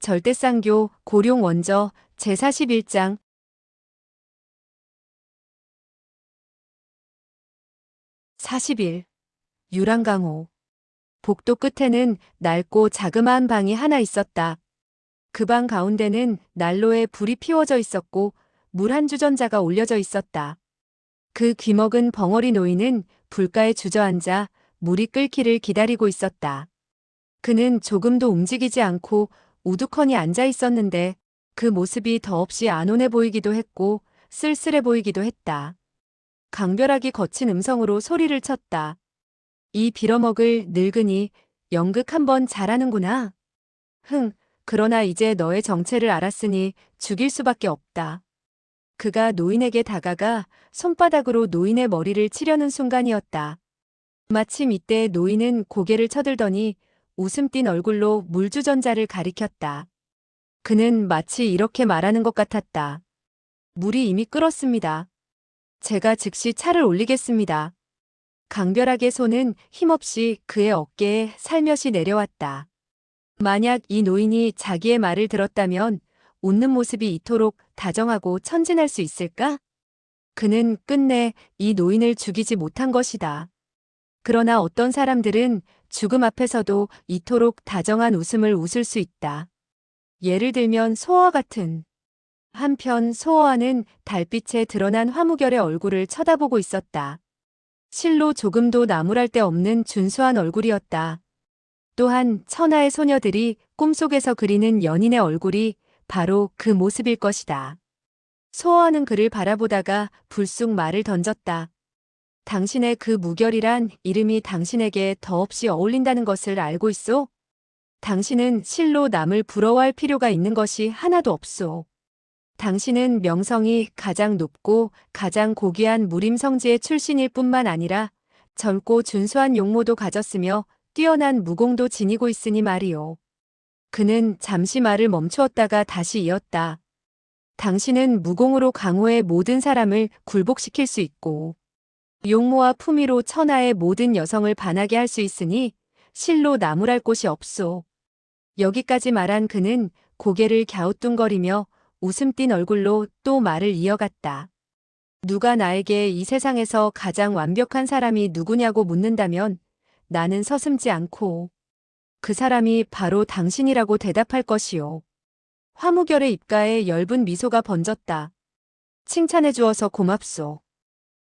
절대쌍교 고룡 원저 제41장 40일 유랑강호 복도 끝에는 낡고 자그마한 방이 하나 있었다. 그 방 가운데는 난로에 불이 피워져 있었고 물 한 주전자가 올려져 있었다. 그 귀먹은 벙어리 노인은 불가에 주저앉아 물이 끓기를 기다리고 있었다. 그는 조금도 움직이지 않고 우두커니 앉아 있었는데 그 모습이 더없이 안온해 보이기도 했고 쓸쓸해 보이기도 했다. 강별하기 거친 음성으로 소리를 쳤다. 이 빌어먹을 늙은이 연극 한번 잘하는구나. 그러나 이제 너의 정체를 알았으니 죽일 수밖에 없다. 그가 노인에게 다가가 손바닥으로 노인의 머리를 치려는 순간이었다. 마침 이때 노인은 고개를 쳐들더니 웃음 띤 얼굴로 물주전자를 가리켰다. 그는 마치 이렇게 말하는 것 같았다. 물이 이미 끓었습니다. 제가 즉시 차를 올리겠습니다. 강별하게 손은 힘없이 그의 어깨에 살며시 내려왔다. 만약 이 노인이 자기의 말을 들었다면 웃는 모습이 이토록 다정하고 천진할 수 있을까? 그는 끝내 이 노인을 죽이지 못한 것이다. 그러나 어떤 사람들은 죽음 앞에서도 이토록 다정한 웃음을 웃을 수 있다. 예를 들면 소어와 같은. 한편 소어와는 달빛에 드러난 화무결의 얼굴을 쳐다보고 있었다. 실로 조금도 나무랄 데 없는 준수한 얼굴이었다. 또한 천하의 소녀들이 꿈속에서 그리는 연인의 얼굴이 바로 그 모습일 것이다. 소어와는 그를 바라보다가 불쑥 말을 던졌다. 당신의 그 무결이란 이름이 당신에게 더없이 어울린다는 것을 알고 있소? 당신은 실로 남을 부러워할 필요가 있는 것이 하나도 없소. 당신은 명성이 가장 높고 가장 고귀한 무림성지의 출신일 뿐만 아니라 젊고 준수한 용모도 가졌으며 뛰어난 무공도 지니고 있으니 말이오. 그는 잠시 말을 멈추었다가 다시 이었다. 당신은 무공으로 강호의 모든 사람을 굴복시킬 수 있고 용모와 품위로 천하의 모든 여성을 반하게 할 수 있으니 실로 나무랄 곳이 없소. 여기까지 말한 그는 고개를 갸우뚱거리며 웃음 띤 얼굴로 또 말을 이어갔다. 누가 나에게 이 세상에서 가장 완벽한 사람이 누구냐고 묻는다면 나는 서슴지 않고 그 사람이 바로 당신이라고 대답할 것이오. 화무결의 입가에 엷은 미소가 번졌다. 칭찬해 주어서 고맙소.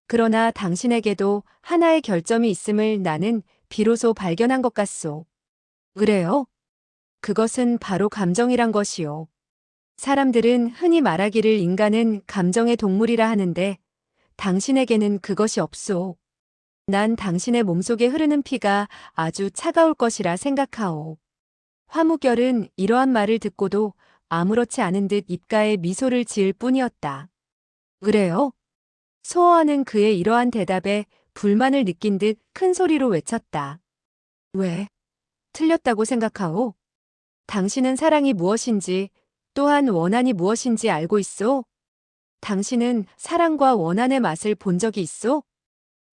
그러나 당신에게도 하나의 결점이 있음을 나는 비로소 발견한 것 같소. 그래요? 그것은 바로 감정이란 것이오. 사람들은 흔히 말하기를 인간은 감정의 동물이라 하는데 당신에게는 그것이 없소. 난 당신의 몸속에 흐르는 피가 아주 차가울 것이라 생각하오. 화무결은 이러한 말을 듣고도 아무렇지 않은 듯 입가에 미소를 지을 뿐이었다. 그래요? 소어와는 그의 이러한 대답에 불만을 느낀 듯 큰 소리로 외쳤다. 왜? 틀렸다고 생각하오? 당신은 사랑이 무엇인지 또한 원한이 무엇인지 알고 있소? 당신은 사랑과 원한의 맛을 본 적이 있소?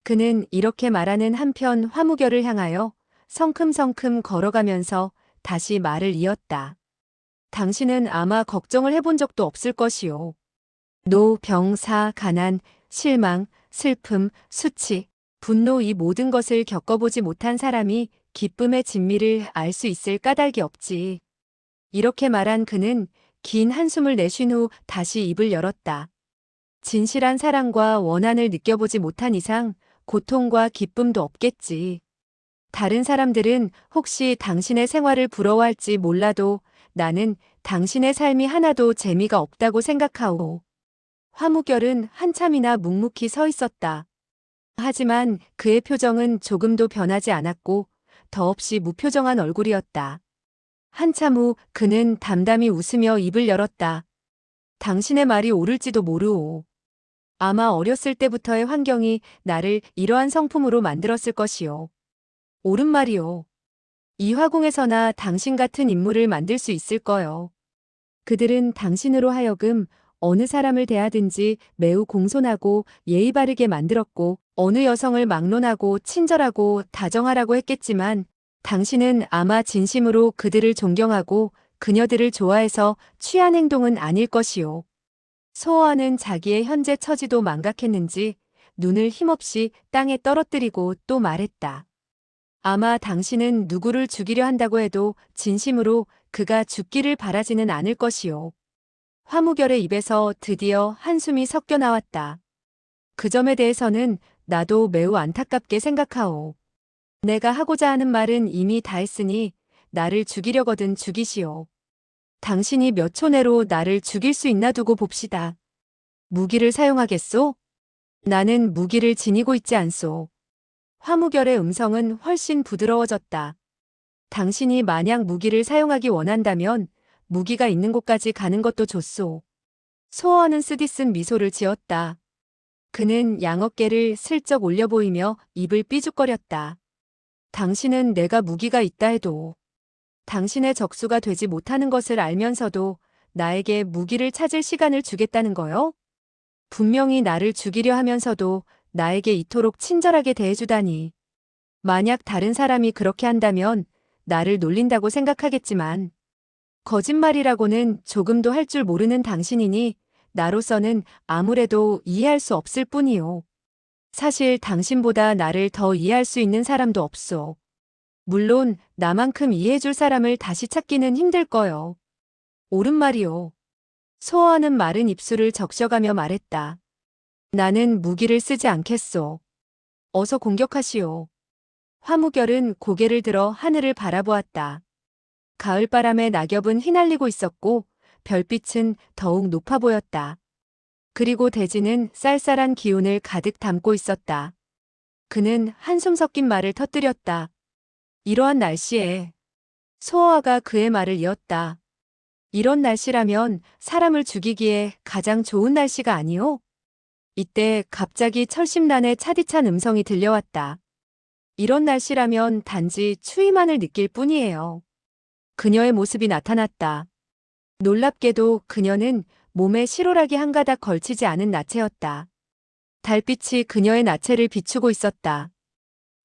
그는 이렇게 말하는 한편 화무결을 향하여 성큼성큼 걸어가면서 다시 말을 이었다. 당신은 아마 걱정을 해본 적도 없을 것이오. 노, 병, 사, 가난, 실망, 슬픔, 수치, 분노 이 모든 것을 겪어보지 못한 사람이 기쁨의 진미를 알 수 있을 까닭이 없지. 이렇게 말한 그는 긴 한숨을 내쉰 후 다시 입을 열었다. 진실한 사랑과 원한을 느껴보지 못한 이상 고통과 기쁨도 없겠지. 다른 사람들은 혹시 당신의 생활을 부러워할지 몰라도 나는 당신의 삶이 하나도 재미가 없다고 생각하오. 화무결은 한참이나 묵묵히 서 있었다. 하지만 그의 표정은 조금도 변하지 않았고 더없이 무표정한 얼굴이었다. 한참 후 그는 담담히 웃으며 입을 열었다. 당신의 말이 옳을지도 모르오. 아마 어렸을 때부터의 환경이 나를 이러한 성품으로 만들었을 것이오. 옳은 말이오. 이 화궁에서나 당신 같은 인물을 만들 수 있을 거요. 그들은 당신으로 하여금 어느 사람을 대하든지 매우 공손하고 예의 바르게 만들었고 어느 여성을 막론하고 친절하고 다정하라고 했겠지만 당신은 아마 진심으로 그들을 존경하고 그녀들을 좋아해서 취한 행동은 아닐 것이요. 소호와는 자기의 현재 처지도 망각했는지 눈을 힘없이 땅에 떨어뜨리고 또 말했다. 아마 당신은 누구를 죽이려 한다고 해도 진심으로 그가 죽기를 바라지는 않을 것이요. 화무결의 입에서 드디어 한숨이 섞여 나왔다. 그 점에 대해서는 나도 매우 안타깝게 생각하오. 내가 하고자 하는 말은 이미 다 했으니 나를 죽이려거든 죽이시오. 당신이 몇 초 내로 나를 죽일 수 있나 두고 봅시다. 무기를 사용하겠소? 나는 무기를 지니고 있지 않소. 화무결의 음성은 훨씬 부드러워졌다. 당신이 만약 무기를 사용하기 원한다면 무기가 있는 곳까지 가는 것도 좋소. 소호와는 쓰디쓴 미소를 지었다. 그는 양어깨를 슬쩍 올려 보이며 입을 삐죽거렸다. 당신은 내가 무기가 있다 해도 당신의 적수가 되지 못하는 것을 알면서도 나에게 무기를 찾을 시간을 주겠다는 거요? 분명히 나를 죽이려 하면서도 나에게 이토록 친절하게 대해주다니. 만약 다른 사람이 그렇게 한다면 나를 놀린다고 생각하겠지만 거짓말이라고는 조금도 할 줄 모르는 당신이니 나로서는 아무래도 이해할 수 없을 뿐이요. 사실 당신보다 나를 더 이해할 수 있는 사람도 없소. 물론 나만큼 이해해줄 사람을 다시 찾기는 힘들 거요. 옳은 말이요. 소호와는 마른 입술을 적셔가며 말했다. 나는 무기를 쓰지 않겠소. 어서 공격하시오. 화무결은 고개를 들어 하늘을 바라보았다. 가을바람에 낙엽은 휘날리고 있었고 별빛은 더욱 높아 보였다. 그리고 대지는 쌀쌀한 기운을 가득 담고 있었다. 그는 한숨 섞인 말을 터뜨렸다. 이러한 날씨에 소호와가 그의 말을 이었다. 이런 날씨라면 사람을 죽이기에 가장 좋은 날씨가 아니오? 이때 갑자기 철심란의 차디찬 음성이 들려왔다. 이런 날씨라면 단지 추위만을 느낄 뿐이에요. 그녀의 모습이 나타났다. 놀랍게도 그녀는 몸에 실오라기 한 가닥 걸치지 않은 나체였다. 달빛이 그녀의 나체를 비추고 있었다.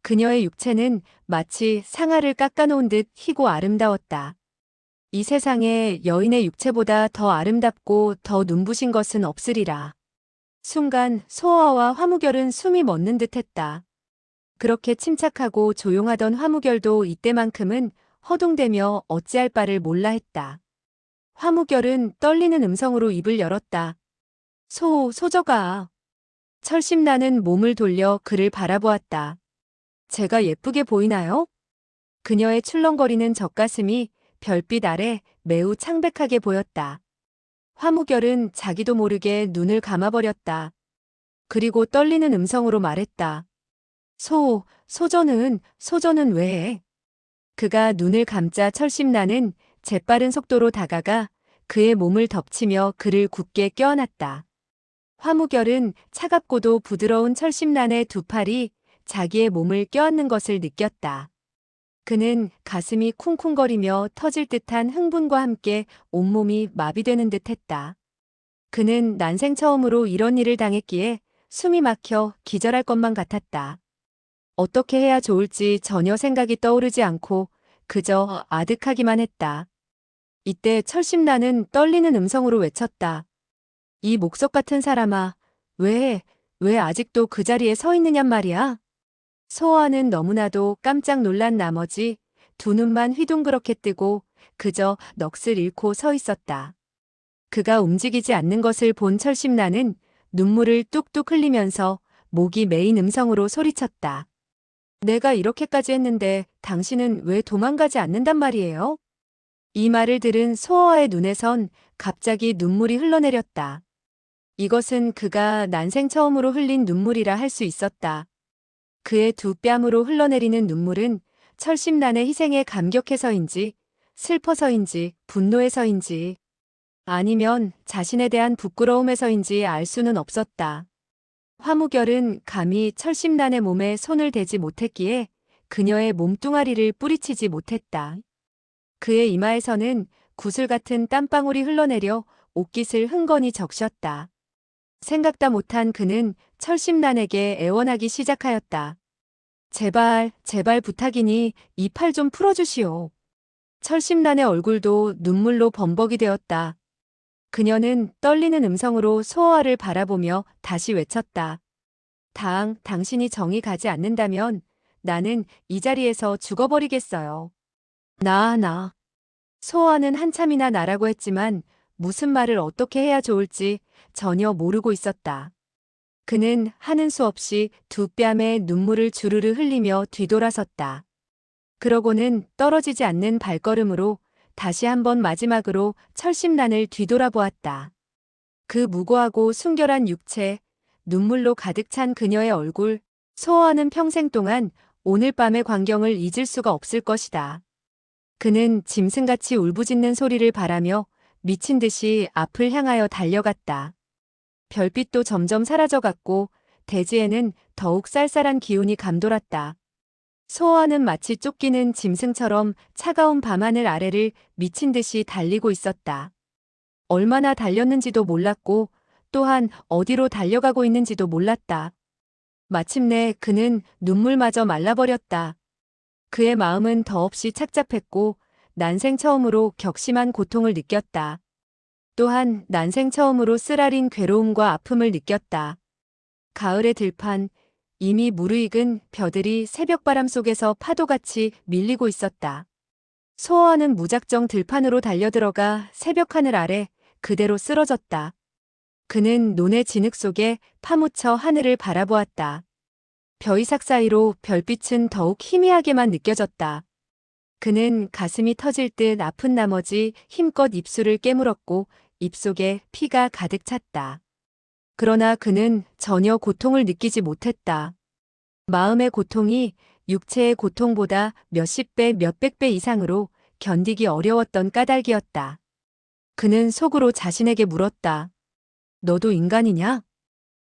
그녀의 육체는 마치 상아를 깎아놓은 듯 희고 아름다웠다. 이 세상에 여인의 육체보다 더 아름답고 더 눈부신 것은 없으리라. 순간 소호와와 화무결은 숨이 멎는 듯했다. 그렇게 침착하고 조용하던 화무결도 이때만큼은 허둥대며 어찌할 바를 몰라 했다. 화무결은 떨리는 음성으로 입을 열었다. 소저가. 철심나는 몸을 돌려 그를 바라보았다. 제가 예쁘게 보이나요? 그녀의 출렁거리는 젖가슴이 별빛 아래 매우 창백하게 보였다. 화무결은 자기도 모르게 눈을 감아버렸다. 그리고 떨리는 음성으로 말했다. 소저는 왜 해? 그가 눈을 감자 철심나는 재빠른 속도로 다가가 그의 몸을 덮치며 그를 굳게 껴안았다. 화무결은 차갑고도 부드러운 철심란의 두 팔이 자기의 몸을 껴안는 것을 느꼈다. 그는 가슴이 쿵쿵거리며 터질 듯한 흥분과 함께 온몸이 마비되는 듯했다. 그는 난생 처음으로 이런 일을 당했기에 숨이 막혀 기절할 것만 같았다. 어떻게 해야 좋을지 전혀 생각이 떠오르지 않고 그저 아득하기만 했다. 이때 철심나는 떨리는 음성으로 외쳤다. 이 목석 같은 사람아, 왜 아직도 그 자리에 서 있느냔 말이야? 소호와는 너무나도 깜짝 놀란 나머지 두 눈만 휘둥그렇게 뜨고 그저 넋을 잃고 서 있었다. 그가 움직이지 않는 것을 본 철심나는 눈물을 뚝뚝 흘리면서 목이 메인 음성으로 소리쳤다. 내가 이렇게까지 했는데 당신은 왜 도망가지 않는단 말이에요? 이 말을 들은 소호와의 눈에선 갑자기 눈물이 흘러내렸다. 이것은 그가 난생 처음으로 흘린 눈물이라 할 수 있었다. 그의 두 뺨으로 흘러내리는 눈물은 철심란의 희생에 감격해서인지 슬퍼서인지 분노해서인지 아니면 자신에 대한 부끄러움에서인지 알 수는 없었다. 화무결은 감히 철심란의 몸에 손을 대지 못했기에 그녀의 몸뚱아리를 뿌리치지 못했다. 그의 이마에서는 구슬 같은 땀방울이 흘러내려 옷깃을 흥건히 적셨다. 생각다 못한 그는 철심란에게 애원하기 시작하였다. 제발 부탁이니 이 팔 좀 풀어주시오. 철심란의 얼굴도 눈물로 범벅이 되었다. 그녀는 떨리는 음성으로 소호아를 바라보며 다시 외쳤다. 당신이 정이 가지 않는다면 나는 이 자리에서 죽어버리겠어요. 나. 소호아는 한참이나 나라고 했지만 무슨 말을 어떻게 해야 좋을지 전혀 모르고 있었다. 그는 하는 수 없이 두 뺨에 눈물을 주르르 흘리며 뒤돌아섰다. 그러고는 떨어지지 않는 발걸음으로 다시 한번 마지막으로 철심란을 뒤돌아보았다. 그 무고하고 순결한 육체, 눈물로 가득 찬 그녀의 얼굴, 소호아는 평생 동안 오늘 밤의 광경을 잊을 수가 없을 것이다. 그는 짐승같이 울부짖는 소리를 바라며 미친 듯이 앞을 향하여 달려갔다. 별빛도 점점 사라져갔고 대지에는 더욱 쌀쌀한 기운이 감돌았다. 소호아는 마치 쫓기는 짐승처럼 차가운 밤하늘 아래를 미친 듯이 달리고 있었다. 얼마나 달렸는지도 몰랐고 또한 어디로 달려가고 있는지도 몰랐다. 마침내 그는 눈물마저 말라버렸다. 그의 마음은 더없이 착잡했고 난생 처음으로 격심한 고통을 느꼈다. 또한 난생 처음으로 쓰라린 괴로움과 아픔을 느꼈다. 가을의 들판, 이미 무르익은 벼들이 새벽바람 속에서 파도같이 밀리고 있었다. 소호아는 무작정 들판으로 달려들어가 새벽 하늘 아래 그대로 쓰러졌다. 그는 논의 진흙 속에 파묻혀 하늘을 바라보았다. 벼이삭 사이로 별빛은 더욱 희미하게만 느껴졌다. 그는 가슴이 터질 듯 아픈 나머지 힘껏 입술을 깨물었고 입속에 피가 가득 찼다. 그러나 그는 전혀 고통을 느끼지 못했다. 마음의 고통이 육체의 고통보다 몇십 배, 몇백 배 이상으로 견디기 어려웠던 까닭이었다. 그는 속으로 자신에게 물었다. 너도 인간이냐?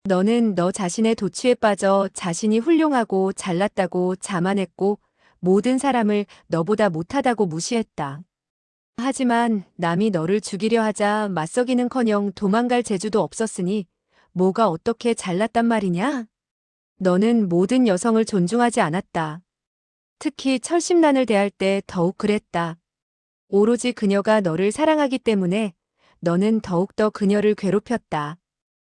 너는 너 자신의 도취에 빠져 자신이 훌륭하고 잘났다고 자만했고 모든 사람을 너보다 못하다고 무시했다. 하지만 남이 너를 죽이려 하자 맞서기는커녕 도망갈 재주도 없었으니 뭐가 어떻게 잘났단 말이냐? 너는 모든 여성을 존중하지 않았다. 특히 철심란을 대할 때 더욱 그랬다. 오로지 그녀가 너를 사랑하기 때문에 너는 더욱더 그녀를 괴롭혔다.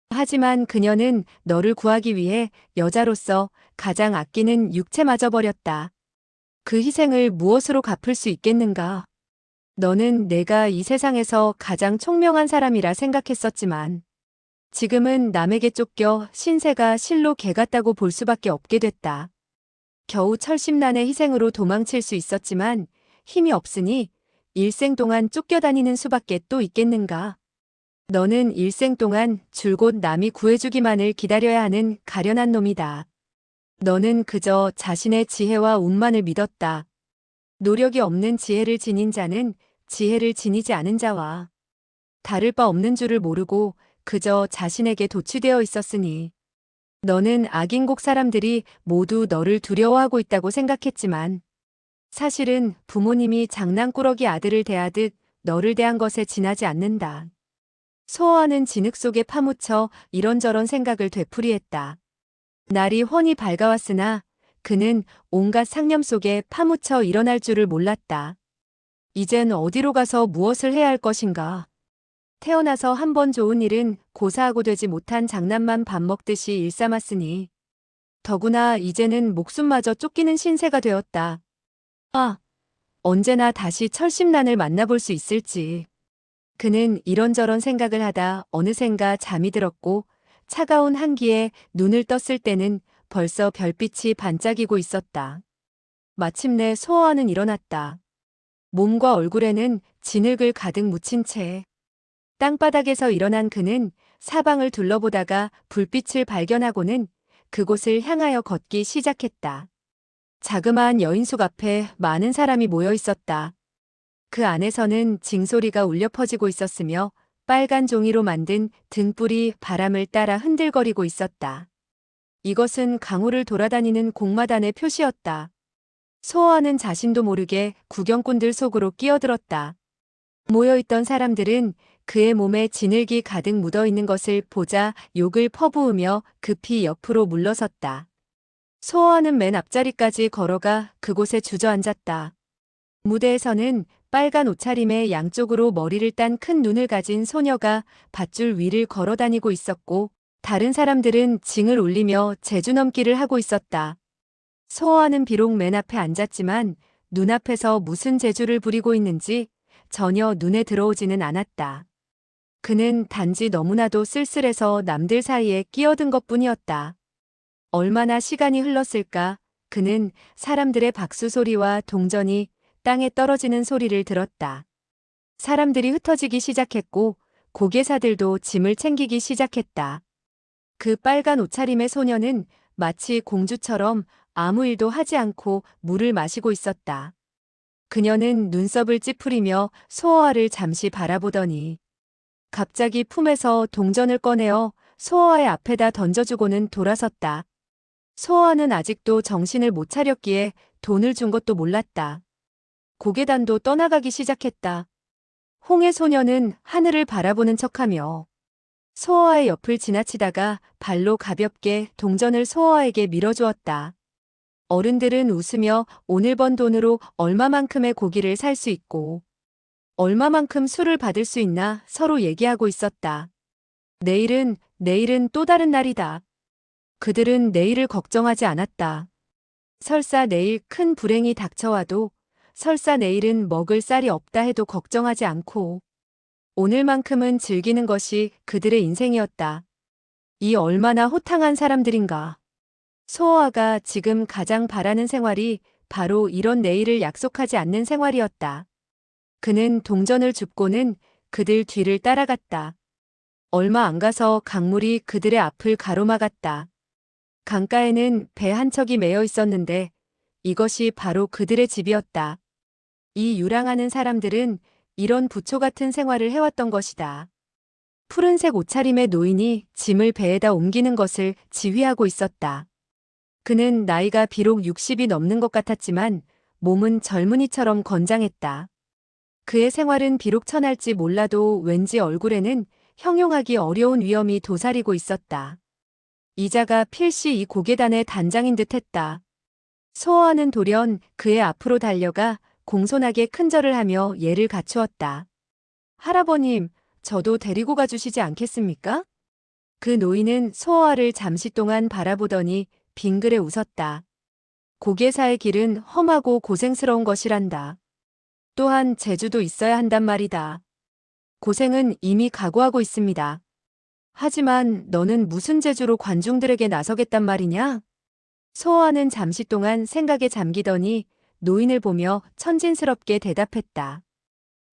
하지만 그녀는 너를 구하기 위해 여자로서 가장 아끼는 육체마저 버렸다. 그 희생을 무엇으로 갚을 수 있겠는가? 너는 내가 이 세상에서 가장 총명한 사람이라 생각했었지만 지금은 남에게 쫓겨 신세가 실로 개 같다고 볼 수밖에 없게 됐다. 겨우 철심란의 희생으로 도망칠 수 있었지만 힘이 없으니 일생 동안 쫓겨다니는 수밖에 또 있겠는가? 너는 일생 동안 줄곧 남이 구해주기만을 기다려야 하는 가련한 놈이다. 너는 그저 자신의 지혜와 운만을 믿었다. 노력이 없는 지혜를 지닌 자는 지혜를 지니지 않은 자와 다를 바 없는 줄을 모르고 그저 자신에게 도취되어 있었으니 너는 악인곡 사람들이 모두 너를 두려워하고 있다고 생각했지만 사실은 부모님이 장난꾸러기 아들을 대하듯 너를 대한 것에 지나지 않는다. 소호아는 진흙 속에 파묻혀 이런저런 생각을 되풀이했다. 날이 훤히 밝아왔으나 그는 온갖 상념 속에 파묻혀 일어날 줄을 몰랐다. 이젠 어디로 가서 무엇을 해야 할 것인가? 태어나서 한 번 좋은 일은 고사하고 되지 못한 장난만 밥 먹듯이 일삼았으니 더구나 이제는 목숨마저 쫓기는 신세가 되었다. 언제나 다시 철심란을 만나볼 수 있을지. 그는 이런저런 생각을 하다 어느샌가 잠이 들었고 차가운 한기에 눈을 떴을 때는 벌써 별빛이 반짝이고 있었다. 마침내 소호아는 일어났다. 몸과 얼굴에는 진흙을 가득 묻힌 채 땅바닥에서 일어난 그는 사방을 둘러보다가 불빛을 발견하고는 그곳을 향하여 걷기 시작했다. 자그마한 여인숙 앞에 많은 사람이 모여 있었다. 그 안에서는 징소리가 울려 퍼지고 있었으며 빨간 종이로 만든 등불이 바람을 따라 흔들거리고 있었다. 이것은 강호를 돌아다니는 공마단의 표시였다. 소호아는 자신도 모르게 구경꾼들 속으로 끼어들었다. 모여있던 사람들은 그의 몸에 진흙이 가득 묻어있는 것을 보자 욕을 퍼부으며 급히 옆으로 물러섰다. 소호아는 맨 앞자리까지 걸어가 그곳에 주저앉았다. 무대에서는 빨간 옷차림에 양쪽으로 머리를 딴 큰 눈을 가진 소녀가 밧줄 위를 걸어 다니고 있었고, 다른 사람들은 징을 울리며 재주넘기를 하고 있었다. 소아는 비록 맨 앞에 앉았지만 눈앞에서 무슨 재주를 부리고 있는지 전혀 눈에 들어오지는 않았다. 그는 단지 너무나도 쓸쓸해서 남들 사이에 끼어든 것뿐이었다. 얼마나 시간이 흘렀을까? 그는 사람들의 박수 소리와 동전이 땅에 떨어지는 소리를 들었다. 사람들이 흩어지기 시작했고 고개사들도 짐을 챙기기 시작했다. 그 빨간 옷차림의 소녀는 마치 공주처럼 아무 일도 하지 않고 물을 마시고 있었다. 그녀는 눈썹을 찌푸리며 소어아를 잠시 바라보더니 갑자기 품에서 동전을 꺼내어 소어아의 앞에다 던져주고는 돌아섰다. 소어아는 아직도 정신을 못 차렸기에 돈을 준 것도 몰랐다. 고개단도 떠나가기 시작했다. 홍해 소녀는 하늘을 바라보는 척하며 소어아의 옆을 지나치다가 발로 가볍게 동전을 소어아에게 밀어주었다. 어른들은 웃으며 오늘 번 돈으로 얼마만큼의 고기를 살 수 있고 얼마만큼 술을 받을 수 있나 서로 얘기하고 있었다. 내일은 또 다른 날이다. 그들은 내일을 걱정하지 않았다. 설사 내일 큰 불행이 닥쳐와도, 설사 내일은 먹을 쌀이 없다 해도 걱정하지 않고 오늘만큼은 즐기는 것이 그들의 인생이었다. 이 얼마나 호탕한 사람들인가. 소어아가 지금 가장 바라는 생활이 바로 이런 내일을 약속하지 않는 생활이었다. 그는 동전을 줍고는 그들 뒤를 따라갔다. 얼마 안 가서 강물이 그들의 앞을 가로막았다. 강가에는 배 한 척이 매여 있었는데 이것이 바로 그들의 집이었다. 이 유랑하는 사람들은 이런 부초 같은 생활을 해왔던 것이다. 푸른색 옷차림의 노인이 짐을 배에다 옮기는 것을 지휘하고 있었다. 그는 나이가 비록 60이 넘는 것 같았지만 몸은 젊은이처럼 건장했다. 그의 생활은 비록 천할지 몰라도 왠지 얼굴에는 형용하기 어려운 위엄이 도사리고 있었다. 이자가 필시 이 고계단의 단장인 듯했다. 소어아는 돌연 그의 앞으로 달려가 공손하게 큰절을 하며 예를 갖추었다. 할아버님, 저도 데리고 가주시지 않겠습니까? 그 노인은 소어아를 잠시 동안 바라보더니 빙그레 웃었다. 고개사의 길은 험하고 고생스러운 것이란다. 또한 재주도 있어야 한단 말이다. 고생은 이미 각오하고 있습니다. 하지만 너는 무슨 재주로 관중들에게 나서겠단 말이냐? 소어아는 잠시 동안 생각에 잠기더니 노인을 보며 천진스럽게 대답했다.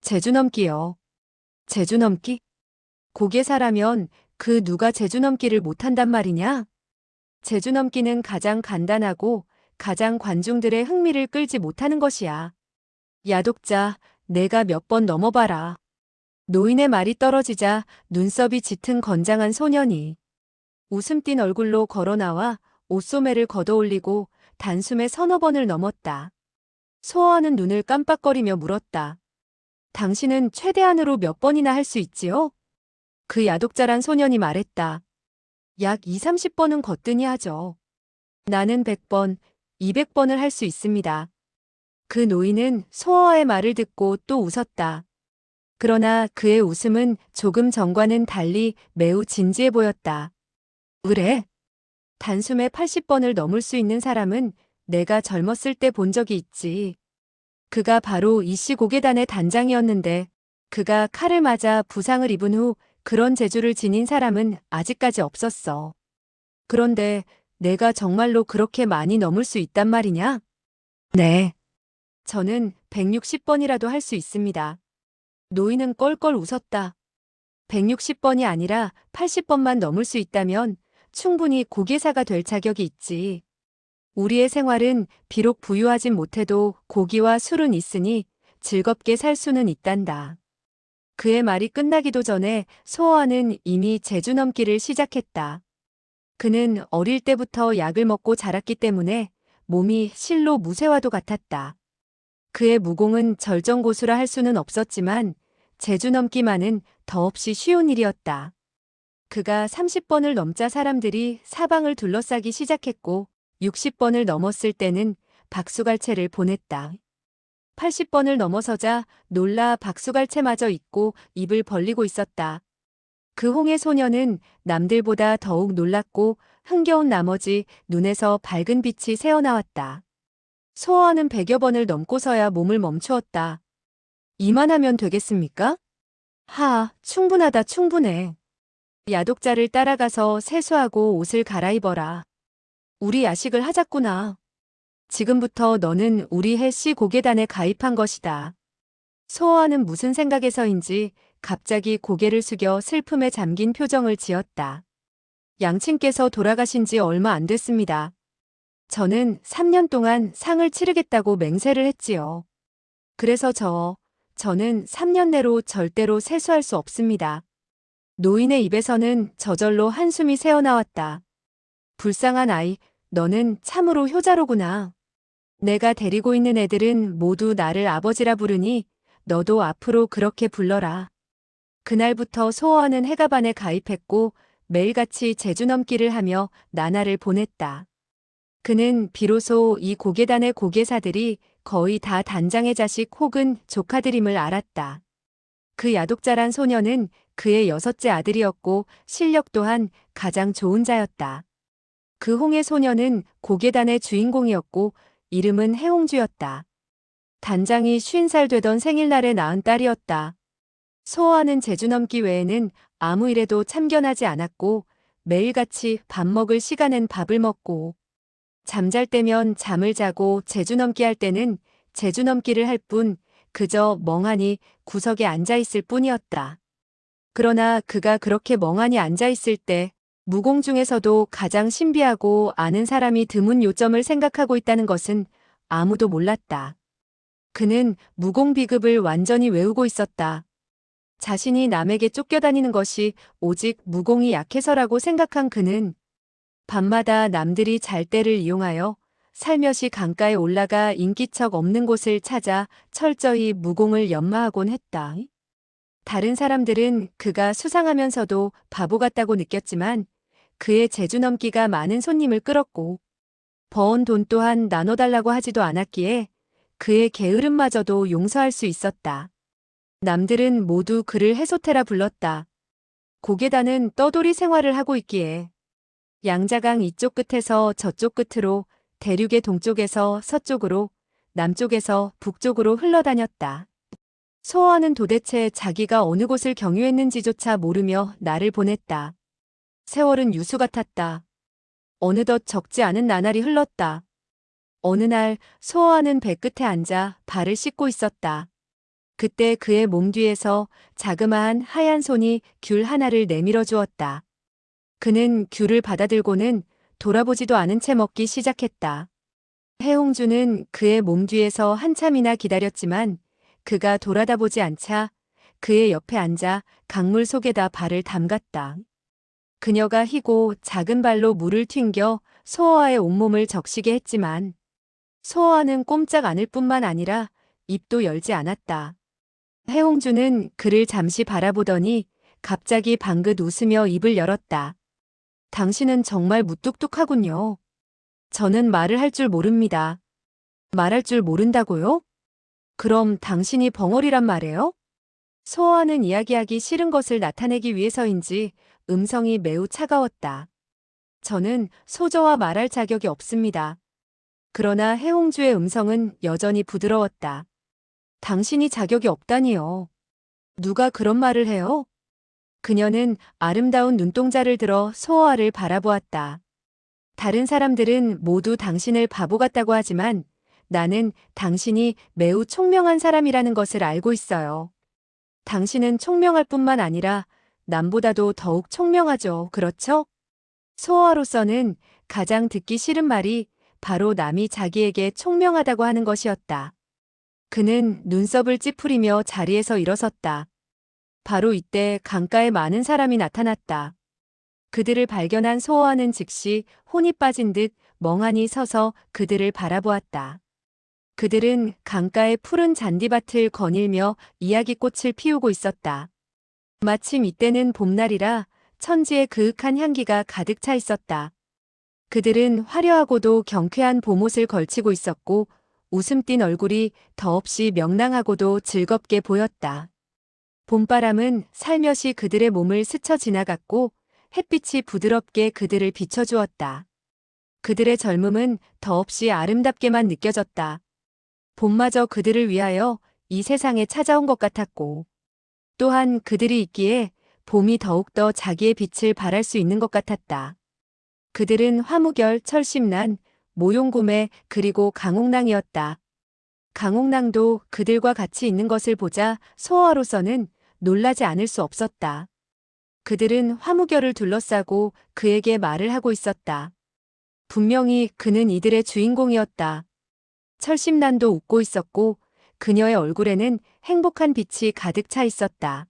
재주넘기요. 재주넘기? 고개사라면 그 누가 재주넘기를 못한단 말이냐? 재주넘기는 가장 간단하고 가장 관중들의 흥미를 끌지 못하는 것이야. 야독자, 내가 몇 번 넘어봐라. 노인의 말이 떨어지자 눈썹이 짙은 건장한 소년이 웃음 띤 얼굴로 걸어나와 옷소매를 걷어올리고 단숨에 서너 번을 넘었다. 소어아는 눈을 깜빡거리며 물었다. 당신은 최대한으로 몇 번이나 할 수 있지요? 그 야독자란 소년이 말했다. 약 2, 30번은 거뜬히 하죠. 나는 100번, 200번을 할 수 있습니다. 그 노인은 소어아의 말을 듣고 또 웃었다. 그러나 그의 웃음은 조금 전과는 달리 매우 진지해 보였다. 그래? 단숨에 80번을 넘을 수 있는 사람은 내가 젊었을 때 본 적이 있지. 그가 바로 이씨 고계단의 단장이었는데 그가 칼을 맞아 부상을 입은 후 그런 재주를 지닌 사람은 아직까지 없었어. 그런데 내가 정말로 그렇게 많이 넘을 수 있단 말이냐? 네. 저는 160번이라도 할 수 있습니다. 노인은 껄껄 웃었다. 160번이 아니라 80번만 넘을 수 있다면 충분히 고개사가 될 자격이 있지. 우리의 생활은 비록 부유하진 못해도 고기와 술은 있으니 즐겁게 살 수는 있단다. 그의 말이 끝나기도 전에 소어아는 이미 재주넘기를 시작했다. 그는 어릴 때부터 약을 먹고 자랐기 때문에 몸이 실로 무쇠와도 같았다. 그의 무공은 절정고수라 할 수는 없었지만 재주넘기만은 더없이 쉬운 일이었다. 그가 30번을 넘자 사람들이 사방을 둘러싸기 시작했고 60번을 넘었을 때는 박수갈채를 보냈다. 80번을 넘어서자 놀라 박수갈채마저 잊고 입을 벌리고 있었다. 그 홍해 소녀는 남들보다 더욱 놀랐고 흥겨운 나머지 눈에서 밝은 빛이 새어나왔다. 소어는 100여 번을 넘고서야 몸을 멈추었다. 이만하면 되겠습니까? 충분하다, 충분해. 야독자를 따라가서 세수하고 옷을 갈아입어라. 우리 야식을 하자꾸나. 지금부터 너는 우리 해씨 고계단에 가입한 것이다. 소어는 무슨 생각에서인지 갑자기 고개를 숙여 슬픔에 잠긴 표정을 지었다. 양친께서 돌아가신 지 얼마 안 됐습니다. 저는 3년 동안 상을 치르겠다고 맹세를 했지요. 그래서 저는 3년 내로 절대로 세수할 수 없습니다. 노인의 입에서는 저절로 한숨이 새어나왔다. 불쌍한 아이, 너는 참으로 효자로구나. 내가 데리고 있는 애들은 모두 나를 아버지라 부르니 너도 앞으로 그렇게 불러라. 그날부터 소어는 해가반에 가입했고 매일같이 제주넘기를 하며 나날을 보냈다. 그는 비로소 이 고계단의 고계사들이 거의 다 단장의 자식 혹은 조카들임을 알았다. 그 야독자란 소녀는 그의 6째 아들이었고 실력 또한 가장 좋은 자였다. 그 홍해 소녀는 고계단의 주인공이었고 이름은 해홍주였다. 단장이 50살 되던 생일날에 낳은 딸이었다. 소어는 제주넘기 외에는 아무 일에도 참견하지 않았고 매일같이 밥 먹을 시간엔 밥을 먹고 잠잘 때면 잠을 자고 제주넘기 할 때는 제주넘기를 할 뿐 그저 멍하니 구석에 앉아 있을 뿐이었다. 그러나 그가 그렇게 멍하니 앉아 있을 때 무공 중에서도 가장 신비하고 아는 사람이 드문 요점을 생각하고 있다는 것은 아무도 몰랐다. 그는 무공 비급을 완전히 외우고 있었다. 자신이 남에게 쫓겨다니는 것이 오직 무공이 약해서라고 생각한 그는 밤마다 남들이 잘 때를 이용하여 살며시 강가에 올라가 인기척 없는 곳을 찾아 철저히 무공을 연마하곤 했다. 다른 사람들은 그가 수상하면서도 바보 같다고 느꼈지만 그의 제주넘기가 많은 손님을 끌었고 버은 돈 또한 나눠달라고 하지도 않았기에 그의 게으름마저도 용서할 수 있었다. 남들은 모두 그를 해소태라 불렀다. 고계단은 떠돌이 생활을 하고 있기에 양자강 이쪽 끝에서 저쪽 끝으로 대륙의 동쪽에서 서쪽으로 남쪽에서 북쪽으로 흘러다녔다. 소어는 도대체 자기가 어느 곳을 경유했는지조차 모르며 날을 보냈다. 세월은 유수 같았다. 어느덧 적지 않은 나날이 흘렀다. 어느 날 소어는 배 끝에 앉아 발을 씻고 있었다. 그때 그의 몸 뒤에서 자그마한 하얀 손이 귤 하나를 내밀어 주었다. 그는 귤을 받아들고는 돌아보지도 않은 채 먹기 시작했다. 해홍주는 그의 몸 뒤에서 한참이나 기다렸지만 그가 돌아다보지 않자 그의 옆에 앉아 강물 속에다 발을 담갔다. 그녀가 희고 작은 발로 물을 튕겨 소어와의 온몸을 적시게 했지만 소어와는 꼼짝 않을 뿐만 아니라 입도 열지 않았다. 해홍주는 그를 잠시 바라보더니 갑자기 방긋 웃으며 입을 열었다. 당신은 정말 무뚝뚝하군요. 저는 말을 할 줄 모릅니다. 말할 줄 모른다고요? 그럼 당신이 벙어리란 말이에요? 소어와는 이야기하기 싫은 것을 나타내기 위해서인지 음성이 매우 차가웠다. 저는 소저와 말할 자격이 없습니다. 그러나 해홍주의 음성은 여전히 부드러웠다. 당신이 자격이 없다니요. 누가 그런 말을 해요? 그녀는 아름다운 눈동자를 들어 소어와를 바라보았다. 다른 사람들은 모두 당신을 바보 같다고 하지만 나는 당신이 매우 총명한 사람이라는 것을 알고 있어요. 당신은 총명할 뿐만 아니라 남보다도 더욱 총명하죠. 그렇죠? 소어와로서는 가장 듣기 싫은 말이 바로 남이 자기에게 총명하다고 하는 것이었다. 그는 눈썹을 찌푸리며 자리에서 일어섰다. 바로 이때 강가에 많은 사람이 나타났다. 그들을 발견한 소어와는 즉시 혼이 빠진 듯 멍하니 서서 그들을 바라보았다. 그들은 강가의 푸른 잔디밭을 거닐며 이야기꽃을 피우고 있었다. 마침 이때는 봄날이라 천지에 그윽한 향기가 가득 차 있었다. 그들은 화려하고도 경쾌한 봄옷을 걸치고 있었고 웃음 띤 얼굴이 더없이 명랑하고도 즐겁게 보였다. 봄바람은 살며시 그들의 몸을 스쳐 지나갔고 햇빛이 부드럽게 그들을 비춰주었다. 그들의 젊음은 더없이 아름답게만 느껴졌다. 봄마저 그들을 위하여 이 세상에 찾아온 것 같았고, 또한 그들이 있기에 봄이 더욱더 자기의 빛을 발할 수 있는 것 같았다. 그들은 화무결, 철심란, 모용구매 그리고 강옥랑이었다. 강옥랑도 그들과 같이 있는 것을 보자 소아로서는 놀라지 않을 수 없었다. 그들은 화무결을 둘러싸고 그에게 말을 하고 있었다. 분명히 그는 이들의 주인공이었다. 철심란도 웃고 있었고 그녀의 얼굴에는 행복한 빛이 가득 차 있었다.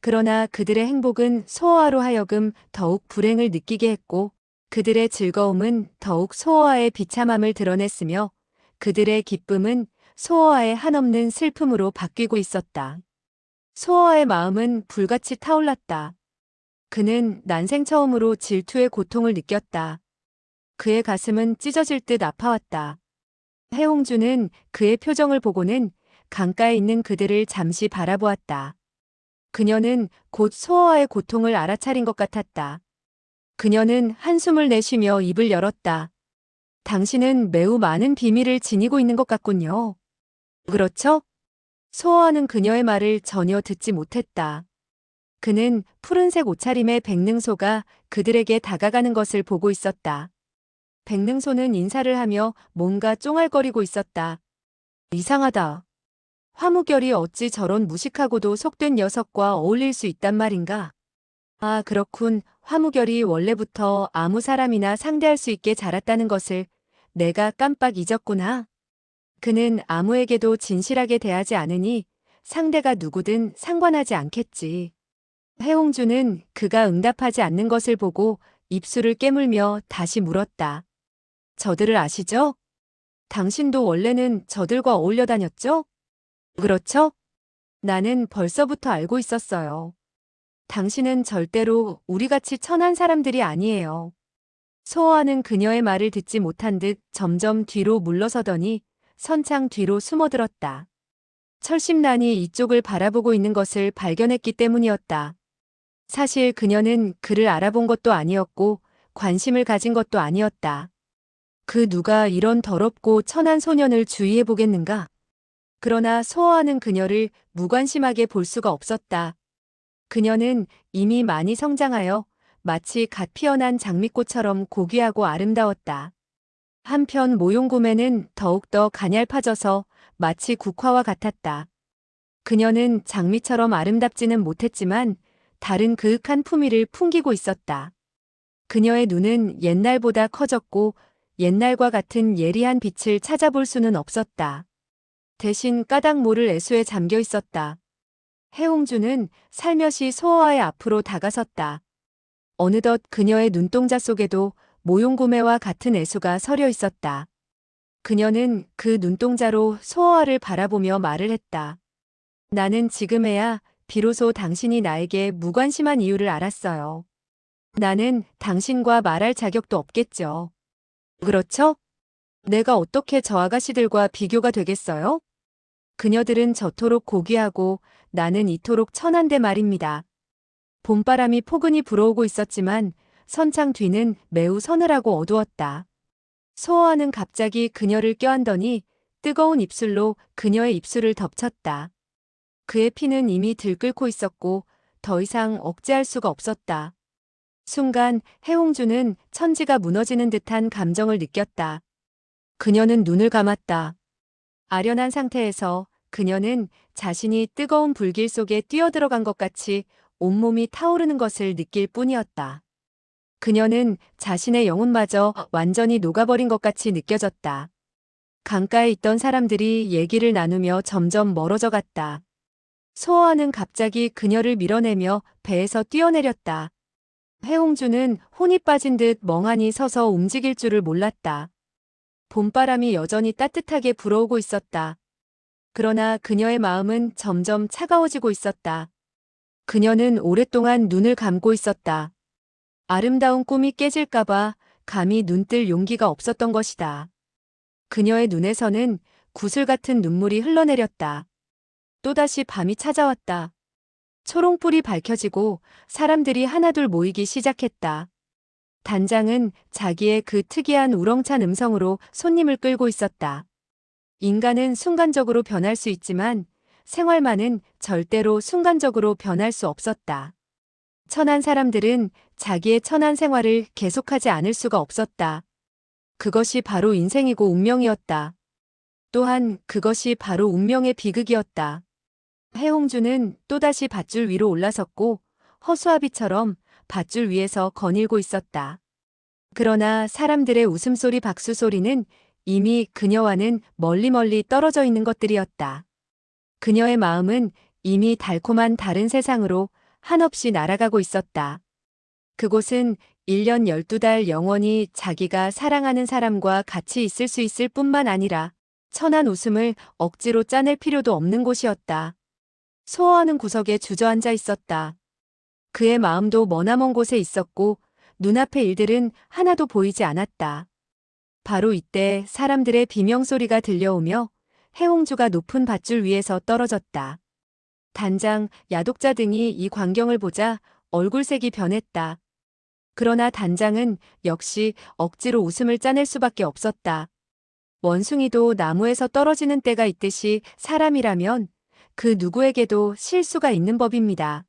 그러나 그들의 행복은 소호아로 하여금 더욱 불행을 느끼게 했고 그들의 즐거움은 더욱 소호아의 비참함을 드러냈으며 그들의 기쁨은 소호아의 한없는 슬픔으로 바뀌고 있었다. 소호아의 마음은 불같이 타올랐다. 그는 난생 처음으로 질투의 고통을 느꼈다. 그의 가슴은 찢어질 듯 아파왔다. 해홍주는 그의 표정을 보고는 강가에 있는 그들을 잠시 바라보았다. 그녀는 곧 소호아의 고통을 알아차린 것 같았다. 그녀는 한숨을 내쉬며 입을 열었다. 당신은 매우 많은 비밀을 지니고 있는 것 같군요. 그렇죠? 소호아는 그녀의 말을 전혀 듣지 못했다. 그는 푸른색 옷차림의 백능소가 그들에게 다가가는 것을 보고 있었다. 백능소는 인사를 하며 뭔가 쫑알거리고 있었다. 이상하다. 화무결이 어찌 저런 무식하고도 속된 녀석과 어울릴 수 있단 말인가? 아, 그렇군. 화무결이 원래부터 아무 사람이나 상대할 수 있게 자랐다는 것을 내가 깜빡 잊었구나. 그는 아무에게도 진실하게 대하지 않으니 상대가 누구든 상관하지 않겠지. 해홍주는 그가 응답하지 않는 것을 보고 입술을 깨물며 다시 물었다. 저들을 아시죠? 당신도 원래는 저들과 어울려 다녔죠? 그렇죠? 나는 벌써부터 알고 있었어요. 당신은 절대로 우리같이 천한 사람들이 아니에요. 소호아는 그녀의 말을 듣지 못한 듯 점점 뒤로 물러서더니 선창 뒤로 숨어들었다. 철심란이 이쪽을 바라보고 있는 것을 발견했기 때문이었다. 사실 그녀는 그를 알아본 것도 아니었고 관심을 가진 것도 아니었다. 그 누가 이런 더럽고 천한 소년을 주의해 보겠는가? 그러나 소호아는 그녀를 무관심하게 볼 수가 없었다. 그녀는 이미 많이 성장하여 마치 갓 피어난 장미꽃처럼 고귀하고 아름다웠다. 한편 모용구매는 더욱더 가냘파져서 마치 국화와 같았다. 그녀는 장미처럼 아름답지는 못했지만 다른 그윽한 품위를 풍기고 있었다. 그녀의 눈은 옛날보다 커졌고 옛날과 같은 예리한 빛을 찾아볼 수는 없었다. 대신 까닭 모를 애수에 잠겨 있었다. 해홍주는 살며시 소호아의 앞으로 다가섰다. 어느덧 그녀의 눈동자 속에도 모용구매와 같은 애수가 서려 있었다. 그녀는 그 눈동자로 소호아를 바라보며 말을 했다. 나는 지금에야 비로소 당신이 나에게 무관심한 이유를 알았어요. 나는 당신과 말할 자격도 없겠죠. 그렇죠? 내가 어떻게 저 아가씨들과 비교가 되겠어요? 그녀들은 저토록 고귀하고 나는 이토록 천한데 말입니다. 봄바람이 포근히 불어오고 있었지만 선창 뒤는 매우 서늘하고 어두웠다. 소호아는 갑자기 그녀를 껴안더니 뜨거운 입술로 그녀의 입술을 덮쳤다. 그의 피는 이미 들끓고 있었고 더 이상 억제할 수가 없었다. 순간 해홍주는 천지가 무너지는 듯한 감정을 느꼈다. 그녀는 눈을 감았다. 아련한 상태에서 그녀는 자신이 뜨거운 불길 속에 뛰어들어간 것 같이 온몸이 타오르는 것을 느낄 뿐이었다. 그녀는 자신의 영혼마저 완전히 녹아버린 것 같이 느껴졌다. 강가에 있던 사람들이 얘기를 나누며 점점 멀어져 갔다. 소호아는 갑자기 그녀를 밀어내며 배에서 뛰어내렸다. 해홍주는 혼이 빠진 듯 멍하니 서서 움직일 줄을 몰랐다. 봄바람이 여전히 따뜻하게 불어오고 있었다. 그러나 그녀의 마음은 점점 차가워지고 있었다. 그녀는 오랫동안 눈을 감고 있었다. 아름다운 꿈이 깨질까봐 감히 눈뜰 용기가 없었던 것이다. 그녀의 눈에서는 구슬 같은 눈물이 흘러내렸다. 또다시 밤이 찾아왔다. 초롱불이 밝혀지고 사람들이 하나둘 모이기 시작했다. 단장은 자기의 그 특이한 우렁찬 음성으로 손님을 끌고 있었다. 인간은 순간적으로 변할 수 있지만 생활만은 절대로 순간적으로 변할 수 없었다. 천한 사람들은 자기의 천한 생활을 계속하지 않을 수가 없었다. 그것이 바로 인생이고 운명이었다. 또한 그것이 바로 운명의 비극이었다. 해홍주는 또다시 밧줄 위로 올라섰고 허수아비처럼 밧줄 위에서 거닐고 있었다. 그러나 사람들의 웃음소리 박수소리는 이미 그녀와는 멀리 떨어져 있는 것들이었다. 그녀의 마음은 이미 달콤한 다른 세상으로 한없이 날아가고 있었다. 그곳은 1년 12달 영원히 자기가 사랑하는 사람과 같이 있을 수 있을 뿐만 아니라 천한 웃음을 억지로 짜낼 필요도 없는 곳이었다. 소어하는 구석에 주저앉아 있었다. 그의 마음도 머나먼 곳에 있었고 눈앞의 일들은 하나도 보이지 않았다. 바로 이때 사람들의 비명소리가 들려오며 해홍주가 높은 밧줄 위에서 떨어졌다. 단장, 야독자 등이 이 광경을 보자 얼굴색이 변했다. 그러나 단장은 역시 억지로 웃음을 짜낼 수밖에 없었다. 원숭이도 나무에서 떨어지는 때가 있듯이 사람이라면 그 누구에게도 실수가 있는 법입니다.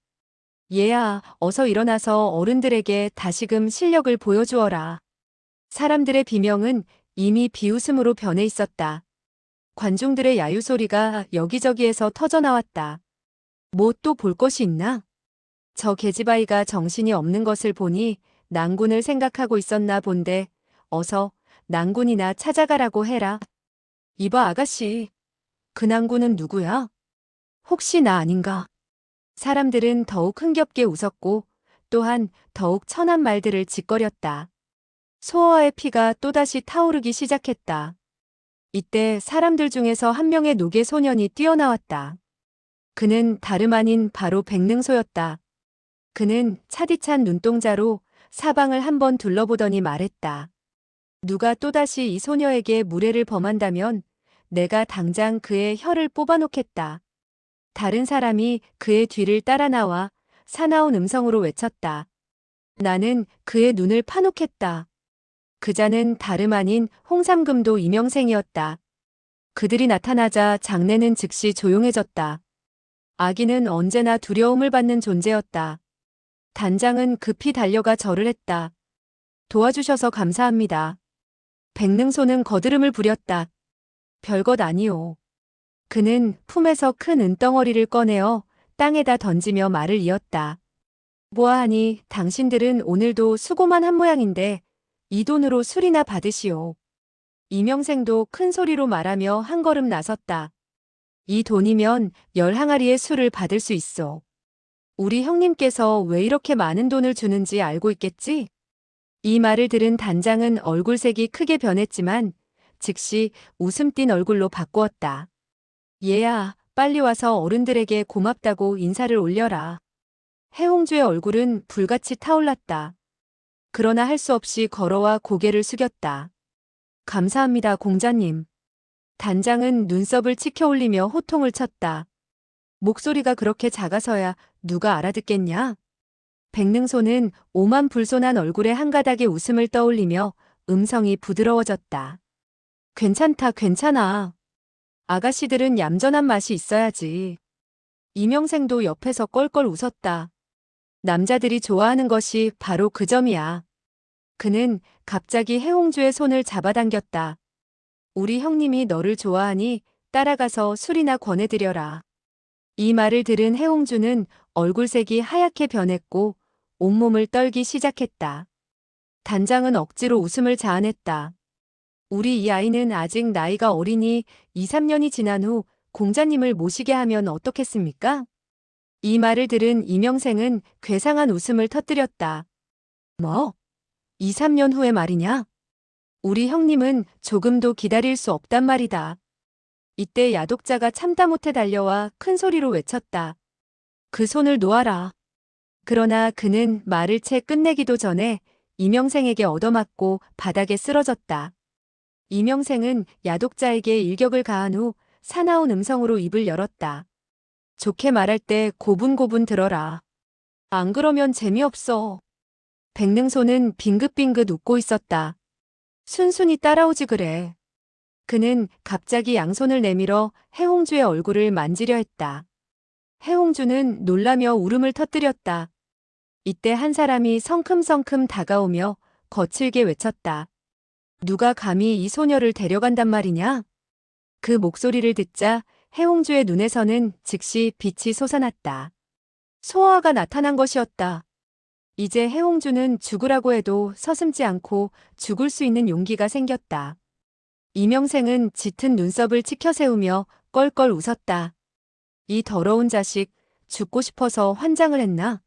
얘야, 어서 일어나서 어른들에게 다시금 실력을 보여주어라. 사람들의 비명은 이미 비웃음으로 변해 있었다. 관중들의 야유소리가 여기저기에서 터져나왔다. 뭐 또 볼 것이 있나? 저 계집아이가 정신이 없는 것을 보니 낭군을 생각하고 있었나 본데 어서 낭군이나 찾아가라고 해라. 이봐 아가씨, 그 낭군은 누구야? 혹시 나 아닌가? 사람들은 더욱 흥겹게 웃었고 또한 더욱 천한 말들을 짓거렸다. 소어의 피가 또다시 타오르기 시작했다. 이때 사람들 중에서 한 명의 노개 소년이 뛰어나왔다. 그는 다름 아닌 바로 백능소였다. 그는 차디찬 눈동자로 사방을 한번 둘러보더니 말했다. 누가 또다시 이 소녀에게 무례를 범한다면 내가 당장 그의 혀를 뽑아놓겠다. 다른 사람이 그의 뒤를 따라 나와 사나운 음성으로 외쳤다. 나는 그의 눈을 파놓겠다. 그자는 다름 아닌 홍삼금도 이명생이었다. 그들이 나타나자 장내는 즉시 조용해졌다. 아기는 언제나 두려움을 받는 존재였다. 단장은 급히 달려가 절을 했다. 도와주셔서 감사합니다. 백능소는 거드름을 부렸다. 별것 아니오. 그는 품에서 큰 은덩어리를 꺼내어 땅에다 던지며 말을 이었다. 보아하니 당신들은 오늘도 수고만 한 모양인데 이 돈으로 술이나 받으시오. 이명생도 큰 소리로 말하며 한 걸음 나섰다. 이 돈이면 10항아리의 술을 받을 수 있어. 우리 형님께서 왜 이렇게 많은 돈을 주는지 알고 있겠지? 이 말을 들은 단장은 얼굴색이 크게 변했지만 즉시 웃음 띤 얼굴로 바꾸었다. 얘야, 빨리 와서 어른들에게 고맙다고 인사를 올려라. 해홍주의 얼굴은 불같이 타올랐다. 그러나 할 수 없이 걸어와 고개를 숙였다. 감사합니다, 공자님. 단장은 눈썹을 치켜 올리며 호통을 쳤다. 목소리가 그렇게 작아서야 누가 알아듣겠냐? 백능소는 오만불손한 얼굴에 한 가닥의 웃음을 떠올리며 음성이 부드러워졌다. 괜찮다, 괜찮아. 아가씨들은 얌전한 맛이 있어야지. 이명생도 옆에서 껄껄 웃었다. 남자들이 좋아하는 것이 바로 그 점이야. 그는 갑자기 해홍주의 손을 잡아당겼다. 우리 형님이 너를 좋아하니 따라가서 술이나 권해드려라. 이 말을 들은 해홍주는 얼굴색이 하얗게 변했고 온몸을 떨기 시작했다. 단장은 억지로 웃음을 자아냈다. 우리 이 아이는 아직 나이가 어리니 2, 3년이 지난 후 공자님을 모시게 하면 어떻겠습니까? 이 말을 들은 이명생은 괴상한 웃음을 터뜨렸다. 뭐? 2, 3년 후의 말이냐? 우리 형님은 조금도 기다릴 수 없단 말이다. 이때 야독자가 참다 못해 달려와 큰 소리로 외쳤다. 그 손을 놓아라. 그러나 그는 말을 채 끝내기도 전에 이명생에게 얻어맞고 바닥에 쓰러졌다. 이명생은 야독자에게 일격을 가한 후 사나운 음성으로 입을 열었다. 좋게 말할 때 고분고분 들어라. 안 그러면 재미없어. 백능소는 빙긋빙긋 웃고 있었다. 순순히 따라오지 그래. 그는 갑자기 양손을 내밀어 해홍주의 얼굴을 만지려 했다. 해홍주는 놀라며 울음을 터뜨렸다. 이때 한 사람이 성큼성큼 다가오며 거칠게 외쳤다. 누가 감히 이 소녀를 데려간단 말이냐? 그 목소리를 듣자 해홍주의 눈에서는 즉시 빛이 솟아났다. 소아가 나타난 것이었다. 이제 해홍주는 죽으라고 해도 서슴지 않고 죽을 수 있는 용기가 생겼다. 이명생은 짙은 눈썹을 치켜세우며 껄껄 웃었다. 이 더러운 자식, 죽고 싶어서 환장을 했나?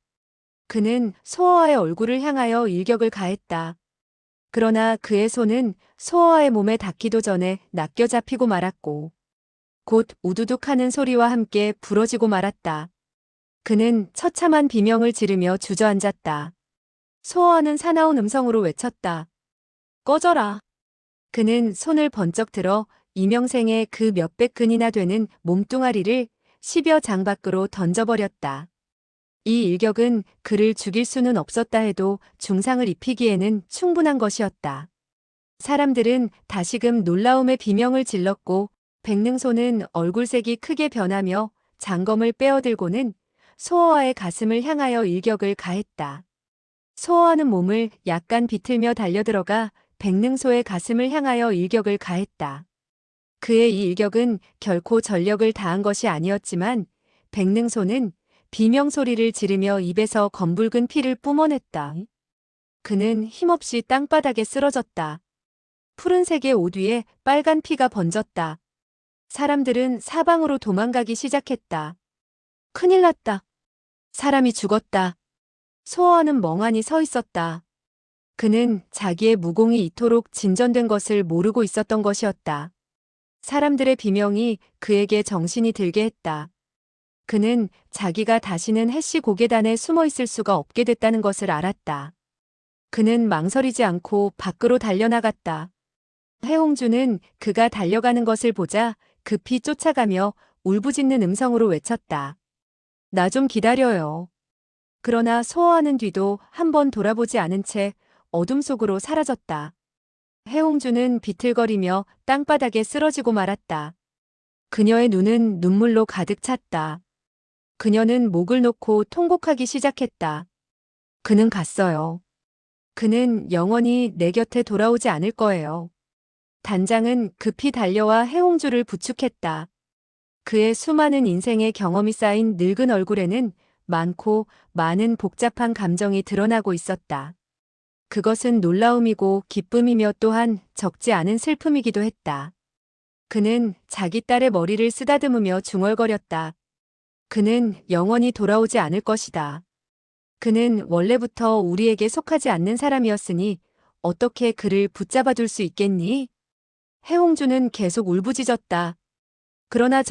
그는 소어아의 얼굴을 향하여 일격을 가했다. 그러나 그의 손은 소어아의 몸에 닿기도 전에 낚여 잡히고 말았고, 곧 우두둑 하는 소리와 함께 부러지고 말았다. 그는 처참한 비명을 지르며 주저앉았다. 소어아는 사나운 음성으로 외쳤다. 꺼져라. 그는 손을 번쩍 들어 이명생의 그 몇백 근이나 되는 몸뚱아리를 10여 장 밖으로 던져버렸다. 이 일격은 그를 죽일 수는 없었다 해도 중상을 입히기에는 충분한 것이었다. 사람들은 다시금 놀라움의 비명을 질렀고 백능소는 얼굴색이 크게 변하며 장검을 빼어들고는 소어아의 가슴을 향하여 일격을 가했다. 소어아는 몸을 약간 비틀며 달려들어가 백능소의 가슴을 향하여 일격을 가했다. 그의 이 일격은 결코 전력을 다한 것이 아니었지만 백능소는 비명소리를 지르며 입에서 검붉은 피를 뿜어냈다. 그는 힘없이 땅바닥에 쓰러졌다. 푸른색의 옷 위에 빨간 피가 번졌다. 사람들은 사방으로 도망가기 시작했다. 큰일 났다. 사람이 죽었다. 소어아는 멍하니 서 있었다. 그는 자기의 무공이 이토록 진전된 것을 모르고 있었던 것이었다. 사람들의 비명이 그에게 정신이 들게 했다. 그는 자기가 다시는 해씨 고계단에 숨어 있을 수가 없게 됐다는 것을 알았다. 그는 망설이지 않고 밖으로 달려나갔다. 해홍주는 그가 달려가는 것을 보자 급히 쫓아가며 울부짖는 음성으로 외쳤다. 나 좀 기다려요. 그러나 소어하는 뒤도 한번 돌아보지 않은 채 어둠 속으로 사라졌다. 해홍주는 비틀거리며 땅바닥에 쓰러지고 말았다. 그녀의 눈은 눈물로 가득 찼다. 그녀는 목을 놓고 통곡하기 시작했다. 그는 갔어요. 그는 영원히 내 곁에 돌아오지 않을 거예요. 단장은 급히 달려와 해홍주를 부축했다. 그의 수많은 인생의 경험이 쌓인 늙은 얼굴에는 많고 많은 복잡한 감정이 드러나고 있었다. 그것은 놀라움이고 기쁨이며 또한 적지 않은 슬픔이기도 했다. 그는 자기 딸의 머리를 쓰다듬으며 중얼거렸다. 그는 영원히 돌아오지 않을 것이다. 그는 원래부터 우리에게 속하지 않는 사람이었으니 어떻게 그를 붙잡아둘 수 있겠니? 해홍주는 계속 울부짖었다. 그러나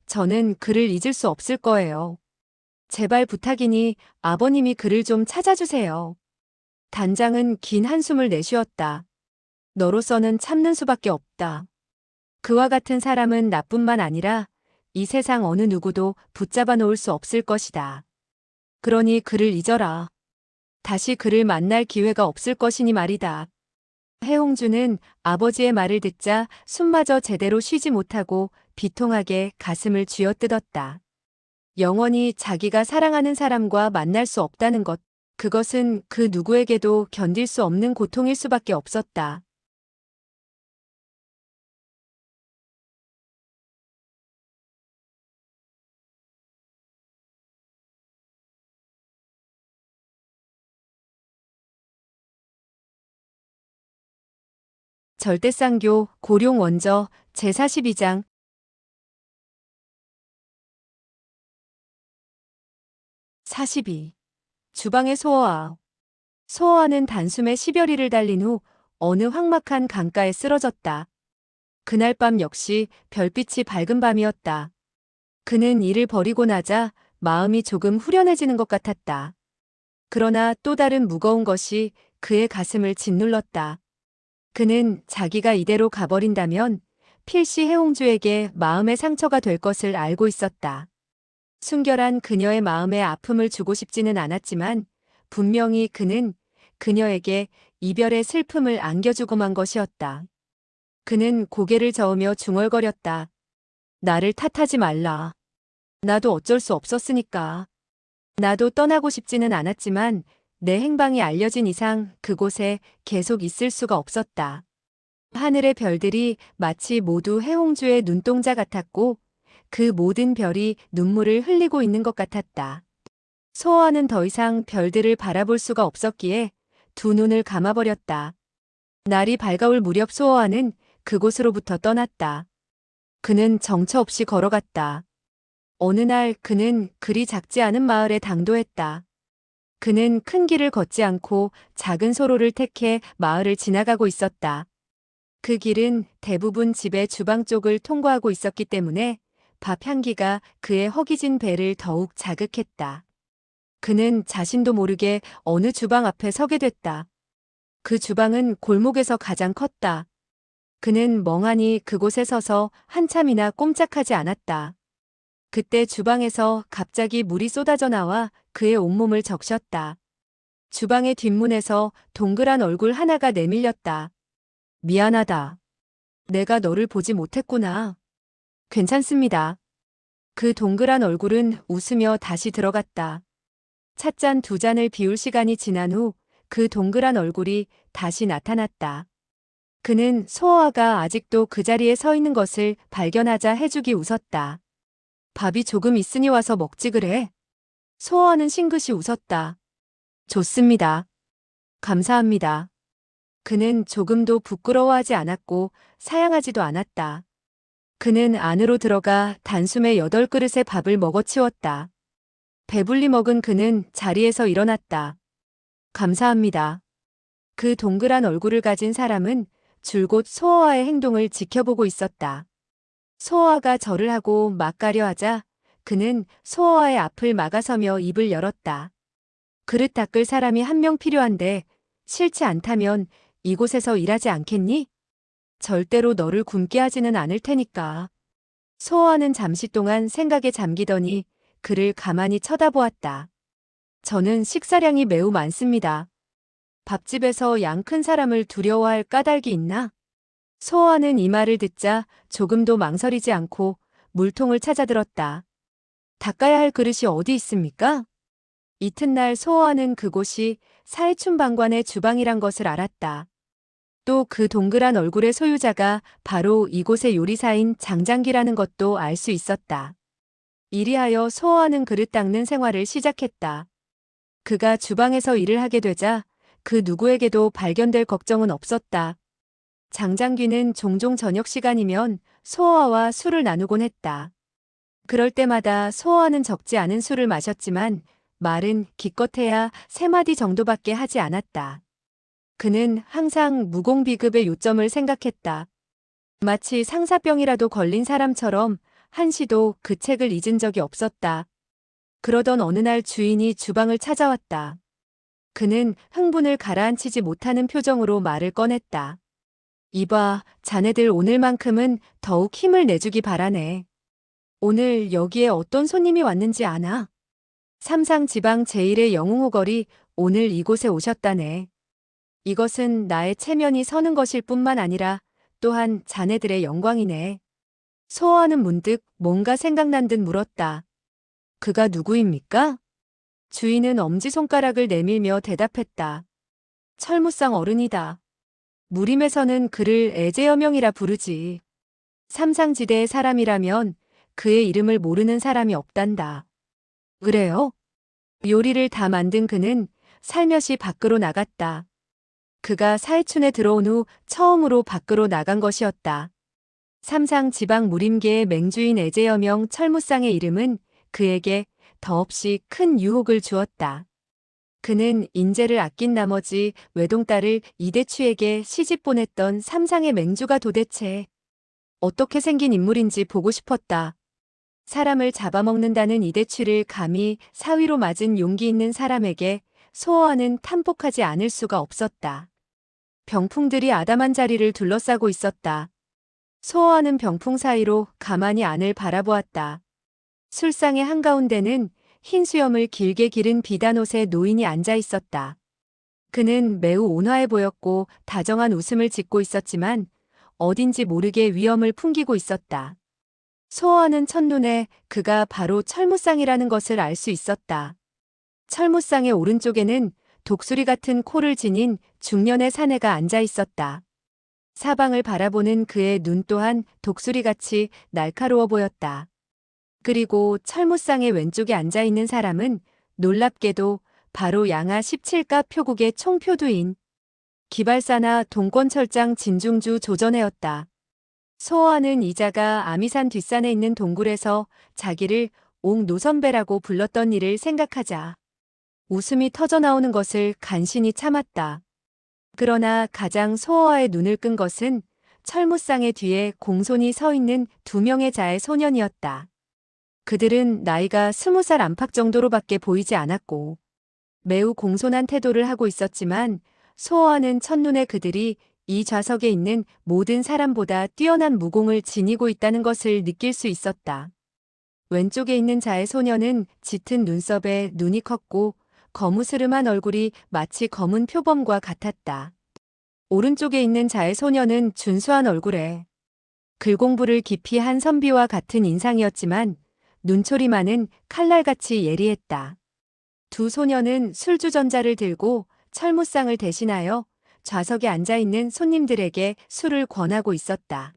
저는 그를 잊을 수 없을 거예요. 제발 부탁이니 아버님이 그를 좀 찾아주세요. 단장은 긴 한숨을 내쉬었다. 너로서는 참는 수밖에 없다. 그와 같은 사람은 나뿐만 아니라 이 세상 어느 누구도 붙잡아 놓을 수 없을 것이다. 그러니 그를 잊어라. 다시 그를 만날 기회가 없을 것이니 말이다. 해홍주는 아버지의 말을 듣자 숨마저 제대로 쉬지 못하고 비통하게 가슴을 쥐어뜯었다. 영원히 자기가 사랑하는 사람과 만날 수 없다는 것, 그것은 그 누구에게도 견딜 수 없는 고통일 수밖에 없었다. 절대쌍교 고룡원저 제42장 42. 주방의 소어아. 소어아는 단숨에 10여리를 달린 후 어느 황막한 강가에 쓰러졌다. 그날 밤 역시 별빛이 밝은 밤이었다. 그는 일을 벌이고 나자 마음이 조금 후련해지는 것 같았다. 그러나 또 다른 무거운 것이 그의 가슴을 짓눌렀다. 그는 자기가 이대로 가버린다면 필시 해홍주에게 마음의 상처가 될 것을 알고 있었다. 순결한 그녀의 마음에 아픔을 주고 싶지는 않았지만 분명히 그는 그녀에게 이별의 슬픔을 안겨주고만 것이었다. 그는 고개를 저으며 중얼거렸다. 나를 탓하지 말라. 나도 어쩔 수 없었으니까. 나도 떠나고 싶지는 않았지만 내 행방이 알려진 이상 그곳에 계속 있을 수가 없었다. 하늘의 별들이 마치 모두 해홍주의 눈동자 같았고 그 모든 별이 눈물을 흘리고 있는 것 같았다. 소호와는 더 이상 별들을 바라볼 수가 없었기에 두 눈을 감아버렸다. 날이 밝아올 무렵 소호와는 그곳으로부터 떠났다. 그는 정처 없이 걸어갔다. 어느 날 그는 그리 작지 않은 마을에 당도했다. 그는 큰 길을 걷지 않고 작은 소로를 택해 마을을 지나가고 있었다. 그 길은 대부분 집의 주방 쪽을 통과하고 있었기 때문에 밥 향기가 그의 허기진 배를 더욱 자극했다. 그는 자신도 모르게 어느 주방 앞에 서게 됐다. 그 주방은 골목에서 가장 컸다. 그는 멍하니 그곳에 서서 한참이나 꼼짝하지 않았다. 그때 주방에서 갑자기 물이 쏟아져 나와 그의 온몸을 적셨다. 주방의 뒷문에서 동그란 얼굴 하나가 내밀렸다. 미안하다. 내가 너를 보지 못했구나. 괜찮습니다. 그 동그란 얼굴은 웃으며 다시 들어갔다. 찻잔 두 잔을 비울 시간이 지난 후 그 동그란 얼굴이 다시 나타났다. 그는 소호와가 아직도 그 자리에 서 있는 것을 발견하자 해주기 웃었다. 밥이 조금 있으니 와서 먹지 그래. 소호와는 싱긋이 웃었다. 좋습니다. 감사합니다. 그는 조금도 부끄러워하지 않았고 사양하지도 않았다. 그는 안으로 들어가 단숨에 8그릇의 밥을 먹어치웠다. 배불리 먹은 그는 자리에서 일어났다. 감사합니다. 그 동그란 얼굴을 가진 사람은 줄곧 소호와의 행동을 지켜보고 있었다. 소호와가 절을 하고 막 가려 하자 그는 소호와의 앞을 막아서며 입을 열었다. 그릇 닦을 사람이 한 명 필요한데 싫지 않다면 이곳에서 일하지 않겠니? 절대로 너를 굶게 하지는 않을 테니까. 소호와는 잠시 동안 생각에 잠기더니 그를 가만히 쳐다보았다. 저는 식사량이 매우 많습니다. 밥집에서 양 큰 사람을 두려워할 까닭이 있나? 소호와는 이 말을 듣자 조금도 망설이지 않고 물통을 찾아들었다. 닦아야 할 그릇이 어디 있습니까? 이튿날 소호와는 그곳이 사해춘방관의 주방이란 것을 알았다. 또 그 동그란 얼굴의 소유자가 바로 이곳의 요리사인 장장기라는 것도 알 수 있었다. 이리하여 소호와는 그릇 닦는 생활을 시작했다. 그가 주방에서 일을 하게 되자 그 누구에게도 발견될 걱정은 없었다. 장장귀는 종종 저녁 시간이면 소호와와 술을 나누곤 했다. 그럴 때마다 소호와는 적지 않은 술을 마셨지만 말은 기껏해야 3마디 정도밖에 하지 않았다. 그는 항상 무공비급의 요점을 생각했다. 마치 상사병이라도 걸린 사람처럼 한시도 그 책을 잊은 적이 없었다. 그러던 어느 날 주인이 주방을 찾아왔다. 그는 흥분을 가라앉히지 못하는 표정으로 말을 꺼냈다. 이봐, 자네들 오늘만큼은 더욱 힘을 내주기 바라네. 오늘 여기에 어떤 손님이 왔는지 아나? 삼상지방 제1의 영웅호걸이 오늘 이곳에 오셨다네. 이것은 나의 체면이 서는 것일 뿐만 아니라 또한 자네들의 영광이네. 소호와는 문득 뭔가 생각난 듯 물었다. 그가 누구입니까? 주인은 엄지손가락을 내밀며 대답했다. 철무상 어른이다. 무림에서는 그를 애제여명이라 부르지. 삼상지대의 사람이라면 그의 이름을 모르는 사람이 없단다. 그래요? 요리를 다 만든 그는 살며시 밖으로 나갔다. 그가 사해춘에 들어온 후 처음으로 밖으로 나간 것이었다. 삼상 지방 무림계의 맹주인 애제여명 철무상의 이름은 그에게 더없이 큰 유혹을 주었다. 그는 인재를 아낀 나머지 외동딸을 이대추에게 시집 보냈던 삼상의 맹주가 도대체 어떻게 생긴 인물인지 보고 싶었다. 사람을 잡아먹는다는 이대추를 감히 사위로 맞은 용기 있는 사람에게 소호와는 탐복하지 않을 수가 없었다. 병풍들이 아담한 자리를 둘러싸고 있었다. 소호하는 병풍 사이로 가만히 안을 바라보았다. 술상의 한가운데는 흰 수염을 길게 기른 비단옷의 노인이 앉아 있었다. 그는 매우 온화해 보였고 다정한 웃음을 짓고 있었지만 어딘지 모르게 위험을 풍기고 있었다. 소호하는 첫눈에 그가 바로 철무쌍이라는 것을 알 수 있었다. 철무쌍의 오른쪽에는 독수리 같은 코를 지닌 중년의 사내가 앉아 있었다. 사방을 바라보는 그의 눈 또한 독수리같이 날카로워 보였다. 그리고 철무쌍의 왼쪽에 앉아 있는 사람은 놀랍게도 바로 양하 17가 표국의 총표두인 기발사나 동권철장 진중주 조전해였다. 소호하는 이자가 아미산 뒷산에 있는 동굴에서 자기를 옥노선배라고 불렀던 일을 생각하자 웃음이 터져나오는 것을 간신히 참았다. 그러나 가장 소호와의 눈을 끈 것은 철무쌍의 뒤에 공손히 서 있는 두 명의 자의 소년이었다. 그들은 나이가 20살 안팎 정도로밖에 보이지 않았고 매우 공손한 태도를 하고 있었지만 소호와는 첫눈에 그들이 이 좌석에 있는 모든 사람보다 뛰어난 무공을 지니고 있다는 것을 느낄 수 있었다. 왼쪽에 있는 자의 소년은 짙은 눈썹에 눈이 컸고 거무스름한 얼굴이 마치 검은 표범과 같았다. 오른쪽에 있는 자의 소년은 준수한 얼굴에 글공부를 깊이 한 선비와 같은 인상이었지만 눈초리만은 칼날같이 예리했다. 두 소년은 술주전자를 들고 철무쌍을 대신하여 좌석에 앉아있는 손님들에게 술을 권하고 있었다.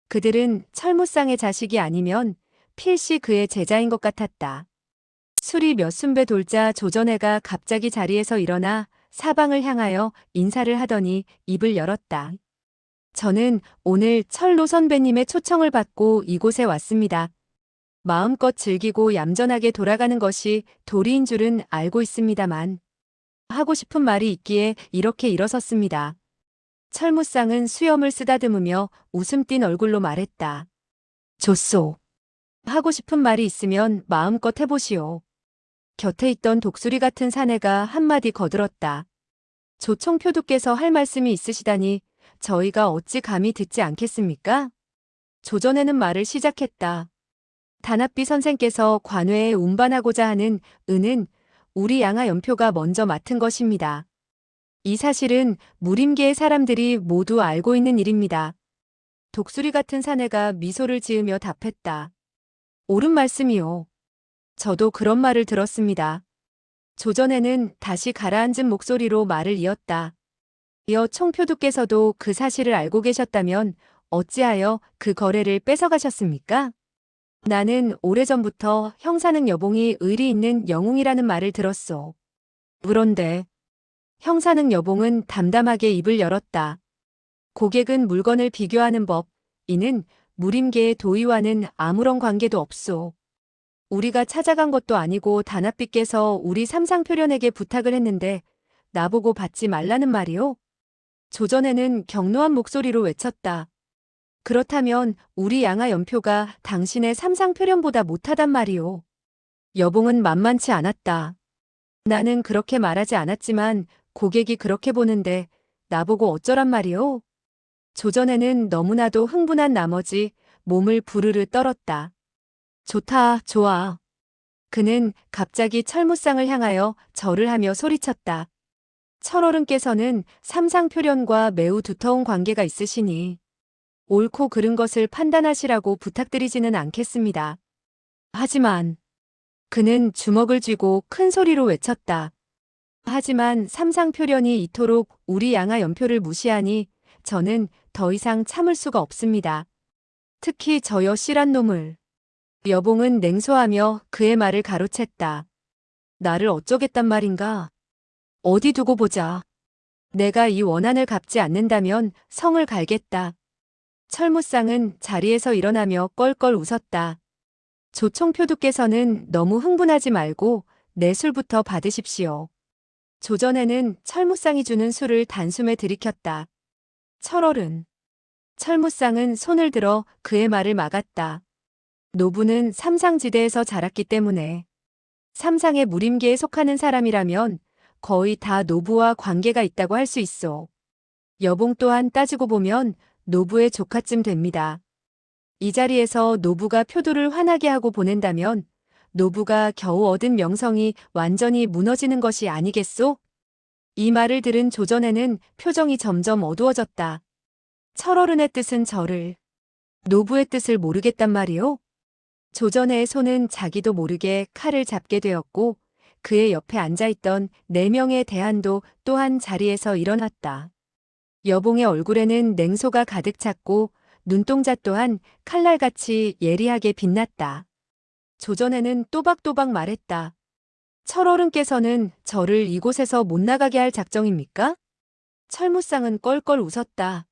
그들은 철무쌍의 자식이 아니면 필시 그의 제자인 것 같았다. 술이 몇 순배 돌자 조전해가 갑자기 자리에서 일어나 사방을 향하여 인사를 하더니 입을 열었다. 저는 오늘 철로 선배님의 초청을 받고 이곳에 왔습니다. 마음껏 즐기고 얌전하게 돌아가는 것이 도리인 줄은 알고 있습니다만 하고 싶은 말이 있기에 이렇게 일어섰습니다. 철무쌍은 수염을 쓰다듬으며 웃음 띤 얼굴로 말했다. 좋소. 하고 싶은 말이 있으면 마음껏 해보시오. 곁에 있던 독수리 같은 사내가 한마디 거들었다. 조총표두께서 할 말씀이 있으시다니 저희가 어찌 감히 듣지 않겠습니까? 조전에는 말을 시작했다. 단합비 선생께서 관외에 운반하고자 하는 은은 우리 양하 연표가 먼저 맡은 것입니다. 이 사실은 무림계의 사람들이 모두 알고 있는 일입니다. 독수리 같은 사내가 미소를 지으며 답했다. 옳은 말씀이요. 저도 그런 말을 들었습니다. 조전에는 다시 가라앉은 목소리로 말을 이었다. 이어 총표두께서도 그 사실을 알고 계셨다면 어찌하여 그 거래를 뺏어가셨습니까? 나는 오래전부터 형사능 여봉이 의리 있는 영웅이라는 말을 들었소. 그런데 형사능 여봉은 담담하게 입을 열었다. 고객은 물건을 비교하는 법, 이는 무림계의 도의와는 아무런 관계도 없소. 우리가 찾아간 것도 아니고 단합비께서 우리 삼상표련에게 부탁을 했는데 나보고 받지 말라는 말이오? 조전에는 격노한 목소리로 외쳤다. 그렇다면 우리 양하 연표가 당신의 삼상표련보다 못하단 말이오. 여봉은 만만치 않았다. 나는 그렇게 말하지 않았지만 고객이 그렇게 보는데 나보고 어쩌란 말이오? 조전에는 너무나도 흥분한 나머지 몸을 부르르 떨었다. 좋다, 좋아. 그는 갑자기 철무쌍을 향하여 절을 하며 소리쳤다. 철어른께서는 삼상표련과 매우 두터운 관계가 있으시니 옳고 그른 것을 판단하시라고 부탁드리지는 않겠습니다. 하지만 그는 주먹을 쥐고 큰 소리로 외쳤다. 하지만 삼상표련이 이토록 우리 양하 연표를 무시하니 저는 더 이상 참을 수가 없습니다. 특히 저 여씨란 놈을. 여봉은 냉소하며 그의 말을 가로챘다. 나를 어쩌겠단 말인가? 어디 두고 보자. 내가 이 원한을 갚지 않는다면 성을 갈겠다. 철무쌍은 자리에서 일어나며 껄껄 웃었다. 조총표두께서는 너무 흥분하지 말고 내 술부터 받으십시오. 조전에는 철무쌍이 주는 술을 단숨에 들이켰다. 철어른. 철무쌍은 손을 들어 그의 말을 막았다. 노부는 삼상지대에서 자랐기 때문에 삼상의 무림계에 속하는 사람이라면 거의 다 노부와 관계가 있다고 할 수 있어. 여봉 또한 따지고 보면 노부의 조카쯤 됩니다. 이 자리에서 노부가 표도를 화나게 하고 보낸다면 노부가 겨우 얻은 명성이 완전히 무너지는 것이 아니겠소? 이 말을 들은 조전에는 표정이 점점 어두워졌다. 철어른의 뜻은 저를, 노부의 뜻을 모르겠단 말이오? 조전의 손은 자기도 모르게 칼을 잡게 되었고 그의 옆에 앉아있던 4명의 대한도 또한 자리에서 일어났다. 여봉의 얼굴에는 냉소가 가득 찼고 눈동자 또한 칼날같이 예리하게 빛났다. 조전에는 또박또박 말했다. 철어른께서는 저를 이곳에서 못 나가게 할 작정입니까? 철무쌍은 껄껄 웃었다.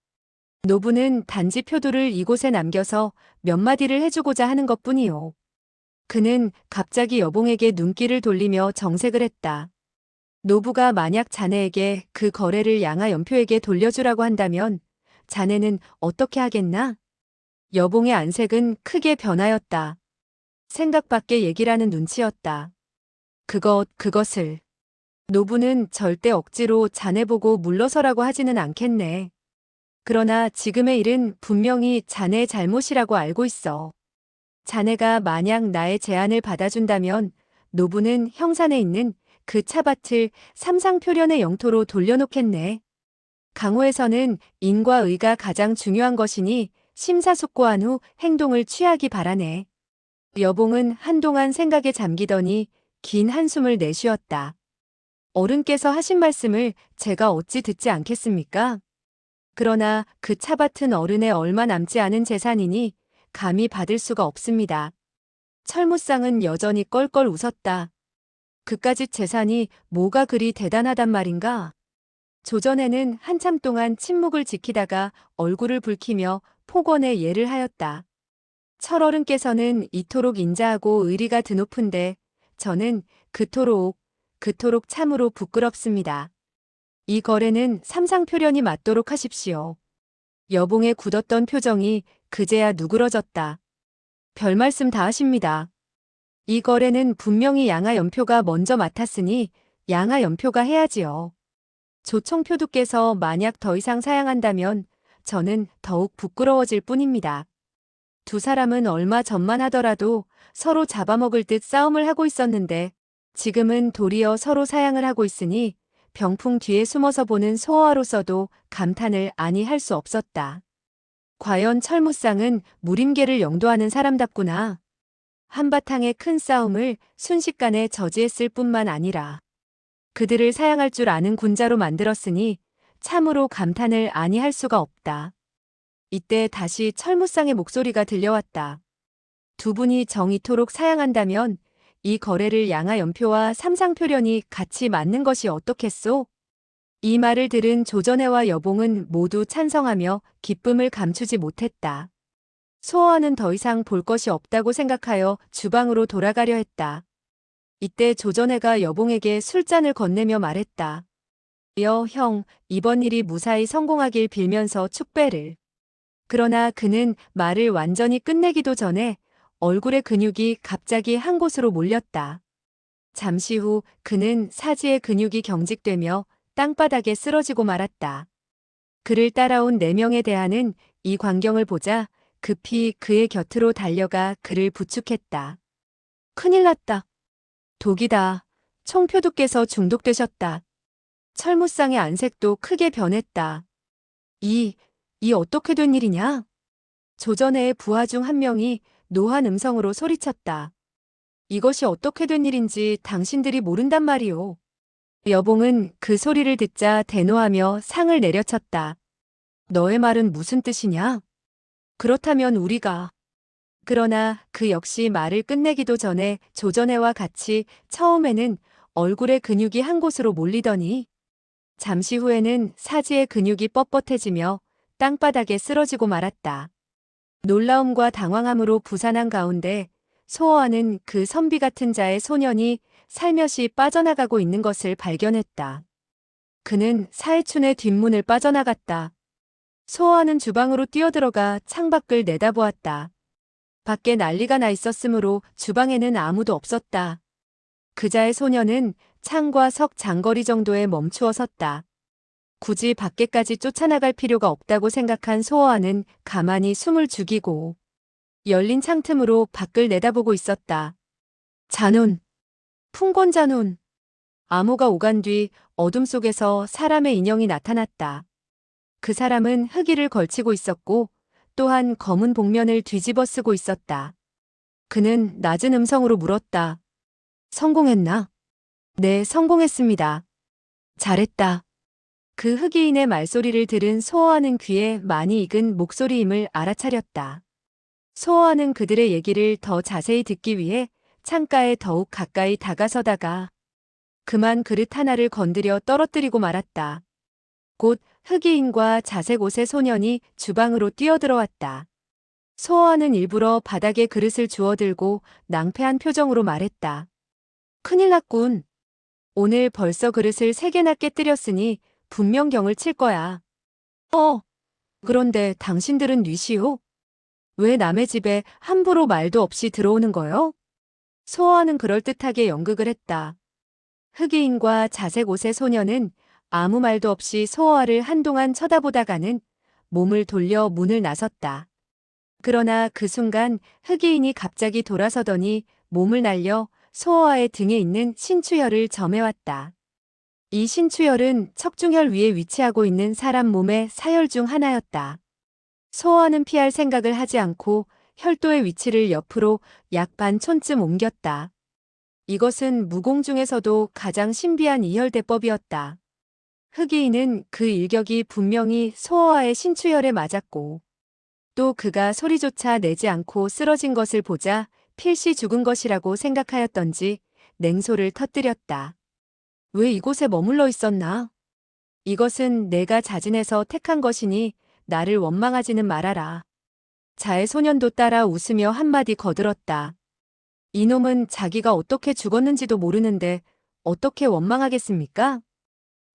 노부는 단지 표도를 이곳에 남겨서 몇 마디를 해주고자 하는 것뿐이요. 그는 갑자기 여봉에게 눈길을 돌리며 정색을 했다. 노부가 만약 자네에게 그 거래를 양하 연표에게 돌려주라고 한다면 자네는 어떻게 하겠나? 여봉의 안색은 크게 변하였다. 생각 밖의 얘기라는 눈치였다. 그것을. 노부는 절대 억지로 자네 보고 물러서라고 하지는 않겠네. 그러나 지금의 일은 분명히 자네의 잘못이라고 알고 있어. 자네가 만약 나의 제안을 받아준다면 노부는 형산에 있는 그 차밭을 삼상표련의 영토로 돌려놓겠네. 강호에서는 인과 의가 가장 중요한 것이니 심사숙고한 후 행동을 취하기 바라네. 여봉은 한동안 생각에 잠기더니 긴 한숨을 내쉬었다. 어른께서 하신 말씀을 제가 어찌 듣지 않겠습니까? 그러나 그 차밭은 어른의 얼마 남지 않은 재산이니 감히 받을 수가 없습니다. 철무쌍은 여전히 껄껄 웃었다. 그까짓 재산이 뭐가 그리 대단하단 말인가? 조전에는 한참 동안 침묵을 지키다가 얼굴을 붉히며 폭언의 예를 하였다. 철어른께서는 이토록 인자하고 의리가 드높은데 저는 그토록 참으로 부끄럽습니다. 이 거래는 삼상표련이 맞도록 하십시오. 여봉의 굳었던 표정이 그제야 누그러졌다. 별 말씀 다 하십니다. 이 거래는 분명히 양하 연표가 먼저 맡았으니 양하 연표가 해야지요. 조총표두께서 만약 더 이상 사양한다면 저는 더욱 부끄러워질 뿐입니다. 두 사람은 얼마 전만 하더라도 서로 잡아먹을 듯 싸움을 하고 있었는데 지금은 도리어 서로 사양을 하고 있으니 병풍 뒤에 숨어서 보는 소어아로서도 감탄을 아니 할 수 없었다. 과연 철무쌍은 무림계를 영도하는 사람답구나. 한바탕의 큰 싸움을 순식간에 저지했을 뿐만 아니라 그들을 사양할 줄 아는 군자로 만들었으니 참으로 감탄을 아니 할 수가 없다. 이때 다시 철무쌍의 목소리가 들려왔다. 두 분이 정이토록 사양한다면 이 거래를 양하 연표와 삼상표련이 같이 맞는 것이 어떻겠소? 이 말을 들은 조전해와 여봉은 모두 찬성하며 기쁨을 감추지 못했다. 소어와는 더 이상 볼 것이 없다고 생각하여 주방으로 돌아가려 했다. 이때 조전해가 여봉에게 술잔을 건네며 말했다. 형, 이번 일이 무사히 성공하길 빌면서 축배를. 그러나 그는 말을 완전히 끝내기도 전에 얼굴의 근육이 갑자기 한 곳으로 몰렸다. 잠시 후 그는 사지의 근육이 경직되며 땅바닥에 쓰러지고 말았다. 그를 따라온 4명의 대하는 이 광경을 보자 급히 그의 곁으로 달려가 그를 부축했다. 큰일 났다. 독이다. 총표두께서 중독되셨다. 철무쌍의 안색도 크게 변했다. 이 어떻게 된 일이냐? 조전해의 부하 중 한 명이 노한 음성으로 소리쳤다. 이것이 어떻게 된 일인지 당신들이 모른단 말이오. 여봉은 그 소리를 듣자 대노하며 상을 내려쳤다. 너의 말은 무슨 뜻이냐? 그렇다면 우리가. 그러나 그 역시 말을 끝내기도 전에 조전해와 같이 처음에는 얼굴의 근육이 한 곳으로 몰리더니 잠시 후에는 사지의 근육이 뻣뻣해지며 땅바닥에 쓰러지고 말았다. 놀라움과 당황함으로 부산한 가운데 소어와는 그 선비 같은 자의 소년이 살며시 빠져나가고 있는 것을 발견했다. 그는 사해춘의 뒷문을 빠져나갔다. 소어와는 주방으로 뛰어들어가 창밖을 내다보았다. 밖에 난리가 나 있었으므로 주방에는 아무도 없었다. 그자의 소년은 창과 석 장거리 정도에 멈추어 섰다. 굳이 밖에까지 쫓아나갈 필요가 없다고 생각한 소어아는 가만히 숨을 죽이고 열린 창틈으로 밖을 내다보고 있었다. 잔운, 풍곤잔운. 암호가 오간 뒤 어둠 속에서 사람의 인형이 나타났다. 그 사람은 흑의를 걸치고 있었고 또한 검은 복면을 뒤집어 쓰고 있었다. 그는 낮은 음성으로 물었다. 성공했나? 네, 성공했습니다. 잘했다. 그 흑의인의 말소리를 들은 소어아는 귀에 많이 익은 목소리임을 알아차렸다. 소어아는 그들의 얘기를 더 자세히 듣기 위해 창가에 더욱 가까이 다가서다가 그만 그릇 하나를 건드려 떨어뜨리고 말았다. 곧 흑의인과 자색 옷의 소년이 주방으로 뛰어들어왔다. 소어아는 일부러 바닥에 그릇을 주워들고 낭패한 표정으로 말했다. 큰일 났군. 오늘 벌써 그릇을 3개나 깨뜨렸으니 분명 경을 칠 거야. 그런데 당신들은 뉘시오? 왜 남의 집에 함부로 말도 없이 들어오는 거요? 소어아는 그럴듯하게 연극을 했다. 흑의인과 자색 옷의 소녀는 아무 말도 없이 소어아를 한동안 쳐다보다가는 몸을 돌려 문을 나섰다. 그러나 그 순간 흑의인이 갑자기 돌아서더니 몸을 날려 소어아의 등에 있는 신추혈을 점해왔다. 이 신추혈은 척중혈 위에 위치하고 있는 사람 몸의 사혈 중 하나였다. 소어아는 피할 생각을 하지 않고 혈도의 위치를 옆으로 약 반 촌쯤 옮겼다. 이것은 무공 중에서도 가장 신비한 이혈대법이었다. 흑의인은 그 일격이 분명히 소어아의 신추혈에 맞았고 또 그가 소리조차 내지 않고 쓰러진 것을 보자 필시 죽은 것이라고 생각하였던지 냉소를 터뜨렸다. 왜 이곳에 머물러 있었나? 이것은 내가 자진해서 택한 것이니 나를 원망하지는 말아라. 자의 소년도 따라 웃으며 한마디 거들었다. 이놈은 자기가 어떻게 죽었는지도 모르는데 어떻게 원망하겠습니까?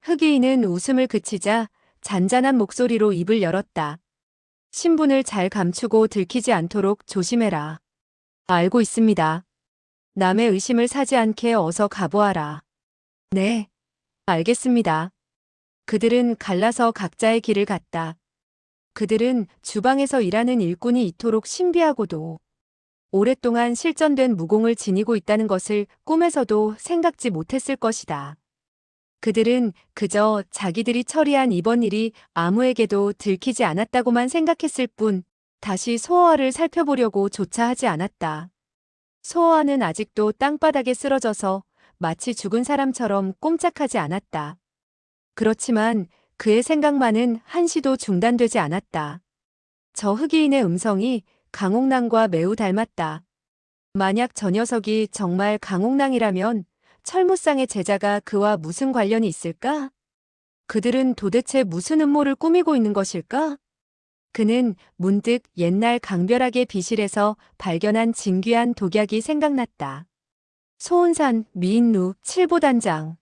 흑의인은 웃음을 그치자 잔잔한 목소리로 입을 열었다. 신분을 잘 감추고 들키지 않도록 조심해라. 알고 있습니다. 남의 의심을 사지 않게 어서 가보아라. 네, 알겠습니다. 그들은 갈라서 각자의 길을 갔다. 그들은 주방에서 일하는 일꾼이 이토록 신비하고도 오랫동안 실전된 무공을 지니고 있다는 것을 꿈에서도 생각지 못했을 것이다. 그들은 그저 자기들이 처리한 이번 일이 아무에게도 들키지 않았다고만 생각했을 뿐 다시 소어아를 살펴보려고 조차 하지 않았다. 소어아는 아직도 땅바닥에 쓰러져서 마치 죽은 사람처럼 꼼짝하지 않았다. 그렇지만 그의 생각만은 한시도 중단되지 않았다. 저 흑의인의 음성이 강옥랑과 매우 닮았다. 만약 저 녀석이 정말 강옥랑이라면 철무상의 제자가 그와 무슨 관련이 있을까? 그들은 도대체 무슨 음모를 꾸미고 있는 것일까? 그는 문득 옛날 강별학의 비실에서 발견한 진귀한 독약이 생각났다. 소운산, 미인루, 칠보단장,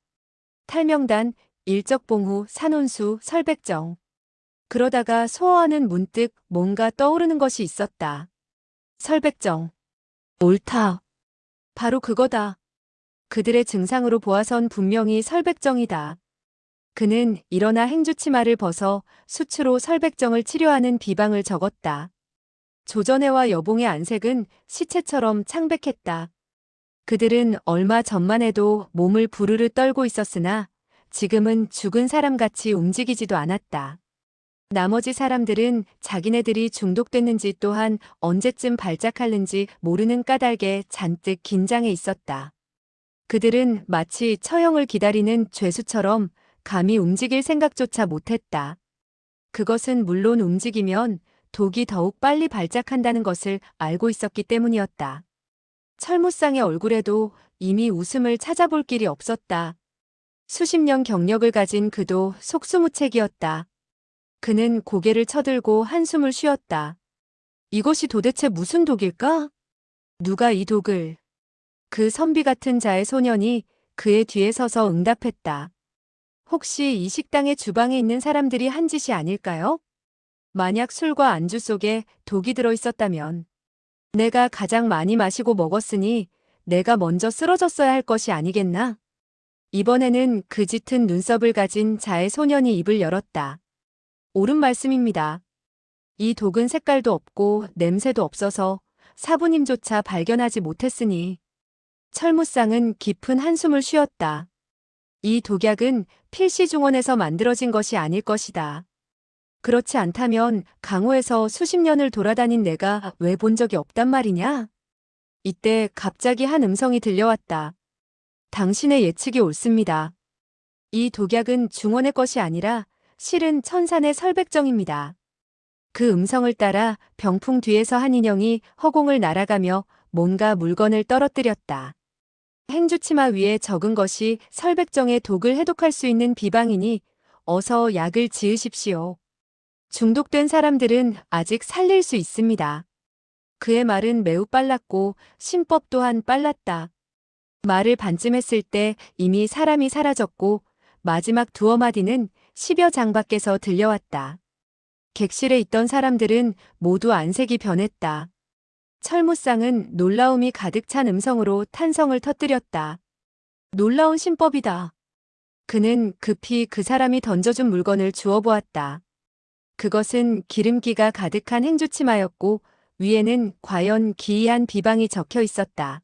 탈명단, 일적봉후, 산온수, 설백정. 그러다가 소어아는 문득 뭔가 떠오르는 것이 있었다. 설백정. 옳다. 바로 그거다. 그들의 증상으로 보아선 분명히 설백정이다. 그는 일어나 행주치마를 벗어 수추로 설백정을 치료하는 비방을 적었다. 조전해와 여봉의 안색은 시체처럼 창백했다. 그들은 얼마 전만 해도 몸을 부르르 떨고 있었으나 지금은 죽은 사람같이 움직이지도 않았다. 나머지 사람들은 자기네들이 중독됐는지 또한 언제쯤 발작하는지 모르는 까닭에 잔뜩 긴장해 있었다. 그들은 마치 처형을 기다리는 죄수처럼 감히 움직일 생각조차 못했다. 그것은 물론 움직이면 독이 더욱 빨리 발작한다는 것을 알고 있었기 때문이었다. 철무상의 얼굴에도 이미 웃음을 찾아볼 길이 없었다. 수십 년 경력을 가진 그도 속수무책이었다. 그는 고개를 쳐들고 한숨을 쉬었다. 이것이 도대체 무슨 독일까? 누가 이 독을? 그 선비 같은 자의 소년이 그의 뒤에 서서 응답했다. 혹시 이 식당의 주방에 있는 사람들이 한 짓이 아닐까요? 만약 술과 안주 속에 독이 들어 있었다면 내가 가장 많이 마시고 먹었으니 내가 먼저 쓰러졌어야 할 것이 아니겠나? 이번에는 그 짙은 눈썹을 가진 자의 소년이 입을 열었다. 옳은 말씀입니다. 이 독은 색깔도 없고 냄새도 없어서 사부님조차 발견하지 못했으니. 철무쌍은 깊은 한숨을 쉬었다. 이 독약은 필시중원에서 만들어진 것이 아닐 것이다. 그렇지 않다면 강호에서 수십 년을 돌아다닌 내가 왜 본 적이 없단 말이냐? 이때 갑자기 한 음성이 들려왔다. 당신의 예측이 옳습니다. 이 독약은 중원의 것이 아니라 실은 천산의 설백정입니다. 그 음성을 따라 병풍 뒤에서 한 인형이 허공을 날아가며 뭔가 물건을 떨어뜨렸다. 행주치마 위에 적은 것이 설백정의 독을 해독할 수 있는 비방이니 어서 약을 지으십시오. 중독된 사람들은 아직 살릴 수 있습니다. 그의 말은 매우 빨랐고 신법 또한 빨랐다. 말을 반쯤했을 때 이미 사람이 사라졌고 마지막 두어 마디는 10여 장 밖에서 들려왔다. 객실에 있던 사람들은 모두 안색이 변했다. 철무쌍은 놀라움이 가득 찬 음성으로 탄성을 터뜨렸다. 놀라운 신법이다. 그는 급히 그 사람이 던져준 물건을 주워 보았다. 그것은 기름기가 가득한 행주치마였고 위에는 과연 기이한 비방이 적혀 있었다.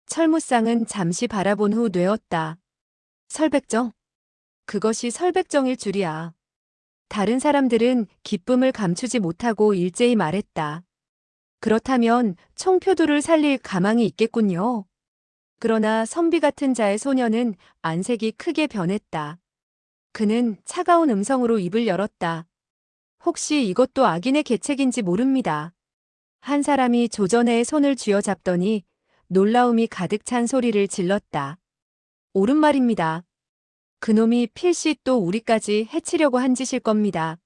철무쌍은 잠시 바라본 후 뇌었다. 설백정? 그것이 설백정일 줄이야. 다른 사람들은 기쁨을 감추지 못하고 일제히 말했다. 그렇다면 총표두를 살릴 가망이 있겠군요. 그러나 선비 같은 자의 소녀는 안색이 크게 변했다. 그는 차가운 음성으로 입을 열었다. 혹시 이것도 악인의 계책인지 모릅니다. 한 사람이 조전해의 손을 쥐어잡더니 놀라움이 가득 찬 소리를 질렀다. 옳은 말입니다. 그놈이 필시 또 우리까지 해치려고 한 짓일 겁니다.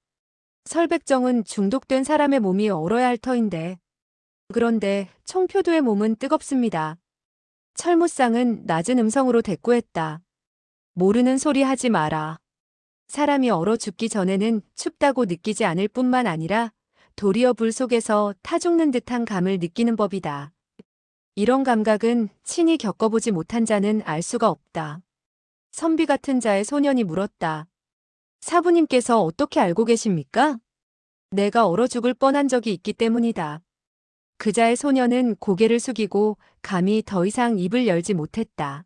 설백정은 중독된 사람의 몸이 얼어야 할 터인데. 그런데 총표두의 몸은 뜨겁습니다. 철무쌍은 낮은 음성으로 대꾸했다. 모르는 소리 하지 마라. 사람이 얼어 죽기 전에는 춥다고 느끼지 않을 뿐만 아니라 도리어 불 속에서 타 죽는 듯한 감을 느끼는 법이다. 이런 감각은 친히 겪어보지 못한 자는 알 수가 없다. 선비 같은 자의 소년이 물었다. 사부님께서 어떻게 알고 계십니까? 내가 얼어 죽을 뻔한 적이 있기 때문이다. 그자의 소년은 고개를 숙이고 감히 더 이상 입을 열지 못했다.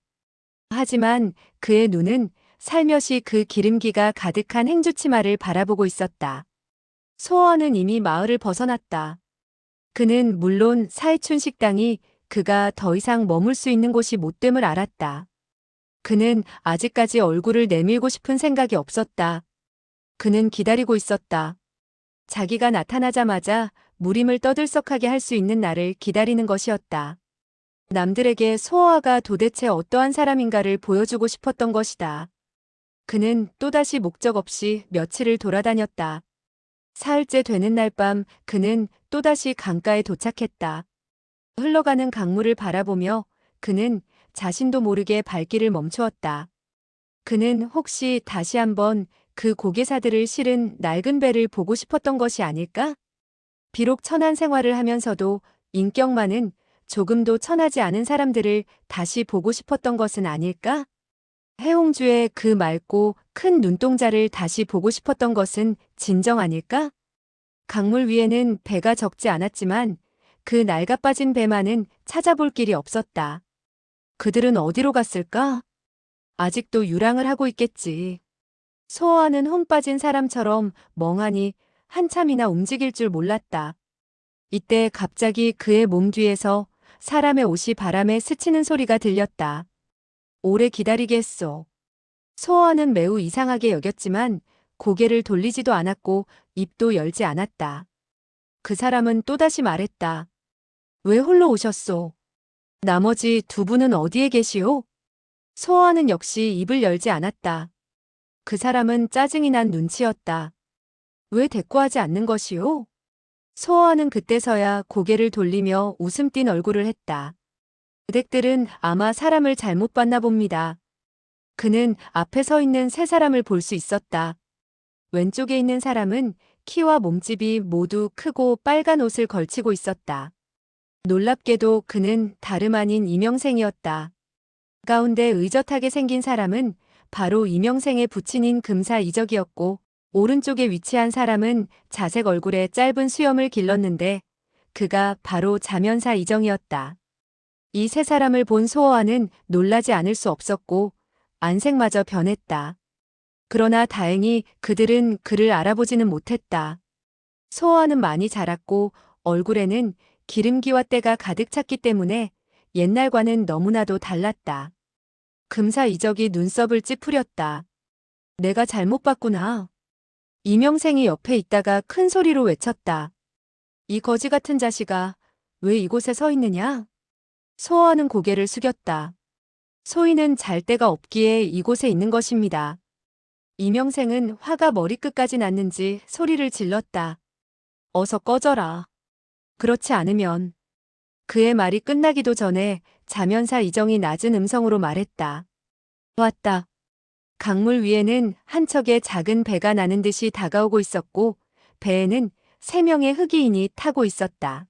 하지만 그의 눈은 살며시 그 기름기가 가득한 행주치마를 바라보고 있었다. 소어는 이미 마을을 벗어났다. 그는 물론 사해춘 식당이 그가 더 이상 머물 수 있는 곳이 못됨을 알았다. 그는 아직까지 얼굴을 내밀고 싶은 생각이 없었다. 그는 기다리고 있었다. 자기가 나타나자마자 무림을 떠들썩하게 할 수 있는 날을 기다리는 것이었다. 남들에게 소어아가 도대체 어떠한 사람인가를 보여주고 싶었던 것이다. 그는 또다시 목적 없이 며칠을 돌아다녔다. 사흘째 되는 날 밤 그는 또다시 강가에 도착했다. 흘러가는 강물을 바라보며 그는 자신도 모르게 발길을 멈추었다. 그는 혹시 다시 한번 그 고개사들을 실은 낡은 배를 보고 싶었던 것이 아닐까? 비록 천한 생활을 하면서도 인격만은 조금도 천하지 않은 사람들을 다시 보고 싶었던 것은 아닐까? 해홍주의 그 맑고 큰 눈동자를 다시 보고 싶었던 것은 진정 아닐까? 강물 위에는 배가 적지 않았지만 그 낡아빠진 배만은 찾아볼 길이 없었다. 그들은 어디로 갔을까? 아직도 유랑을 하고 있겠지. 소어하는 홍 빠진 사람처럼 멍하니 한참이나 움직일 줄 몰랐다. 이때 갑자기 그의 몸 뒤에서 사람의 옷이 바람에 스치는 소리가 들렸다. 오래 기다리게 했소. 소어하는 매우 이상하게 여겼지만 고개를 돌리지도 않았고 입도 열지 않았다. 그 사람은 또다시 말했다. 왜 홀로 오셨소? 나머지 두 분은 어디에 계시오? 소어하는 역시 입을 열지 않았다. 그 사람은 짜증이 난 눈치였다. 왜 대꾸하지 않는 것이오? 소어하는 그때서야 고개를 돌리며 웃음 띤 얼굴을 했다. 그댁들은 아마 사람을 잘못 봤나 봅니다. 그는 앞에 서 있는 세 사람을 볼 수 있었다. 왼쪽에 있는 사람은 키와 몸집이 모두 크고 빨간 옷을 걸치고 있었다. 놀랍게도 그는 다름 아닌 이명생이었다. 가운데 의젓하게 생긴 사람은 바로 이명생의 부친인 금사 이적이었고, 오른쪽에 위치한 사람은 자색 얼굴에 짧은 수염을 길렀는데 그가 바로 자면사 이정이었다. 이 세 사람을 본 소호와는 놀라지 않을 수 없었고 안색마저 변했다. 그러나 다행히 그들은 그를 알아보지는 못했다. 소호와는 많이 자랐고 얼굴에는 기름기와 때가 가득 찼기 때문에 옛날과는 너무나도 달랐다. 금사 이적이 눈썹을 찌푸렸다. 내가 잘못 봤구나. 이명생이 옆에 있다가 큰 소리로 외쳤다. 이 거지 같은 자식아, 왜 이곳에 서 있느냐? 소호와는 고개를 숙였다. 소희는 잘 데가 없기에 이곳에 있는 것입니다. 이명생은 화가 머리끝까지 났는지 소리를 질렀다. 어서 꺼져라. 그렇지 않으면. 그의 말이 끝나기도 전에 자면사 이정이 낮은 음성으로 말했다. 왔다. 강물 위에는 한 척의 작은 배가 나는 듯이 다가오고 있었고 배에는 3명의 흑이인이 타고 있었다.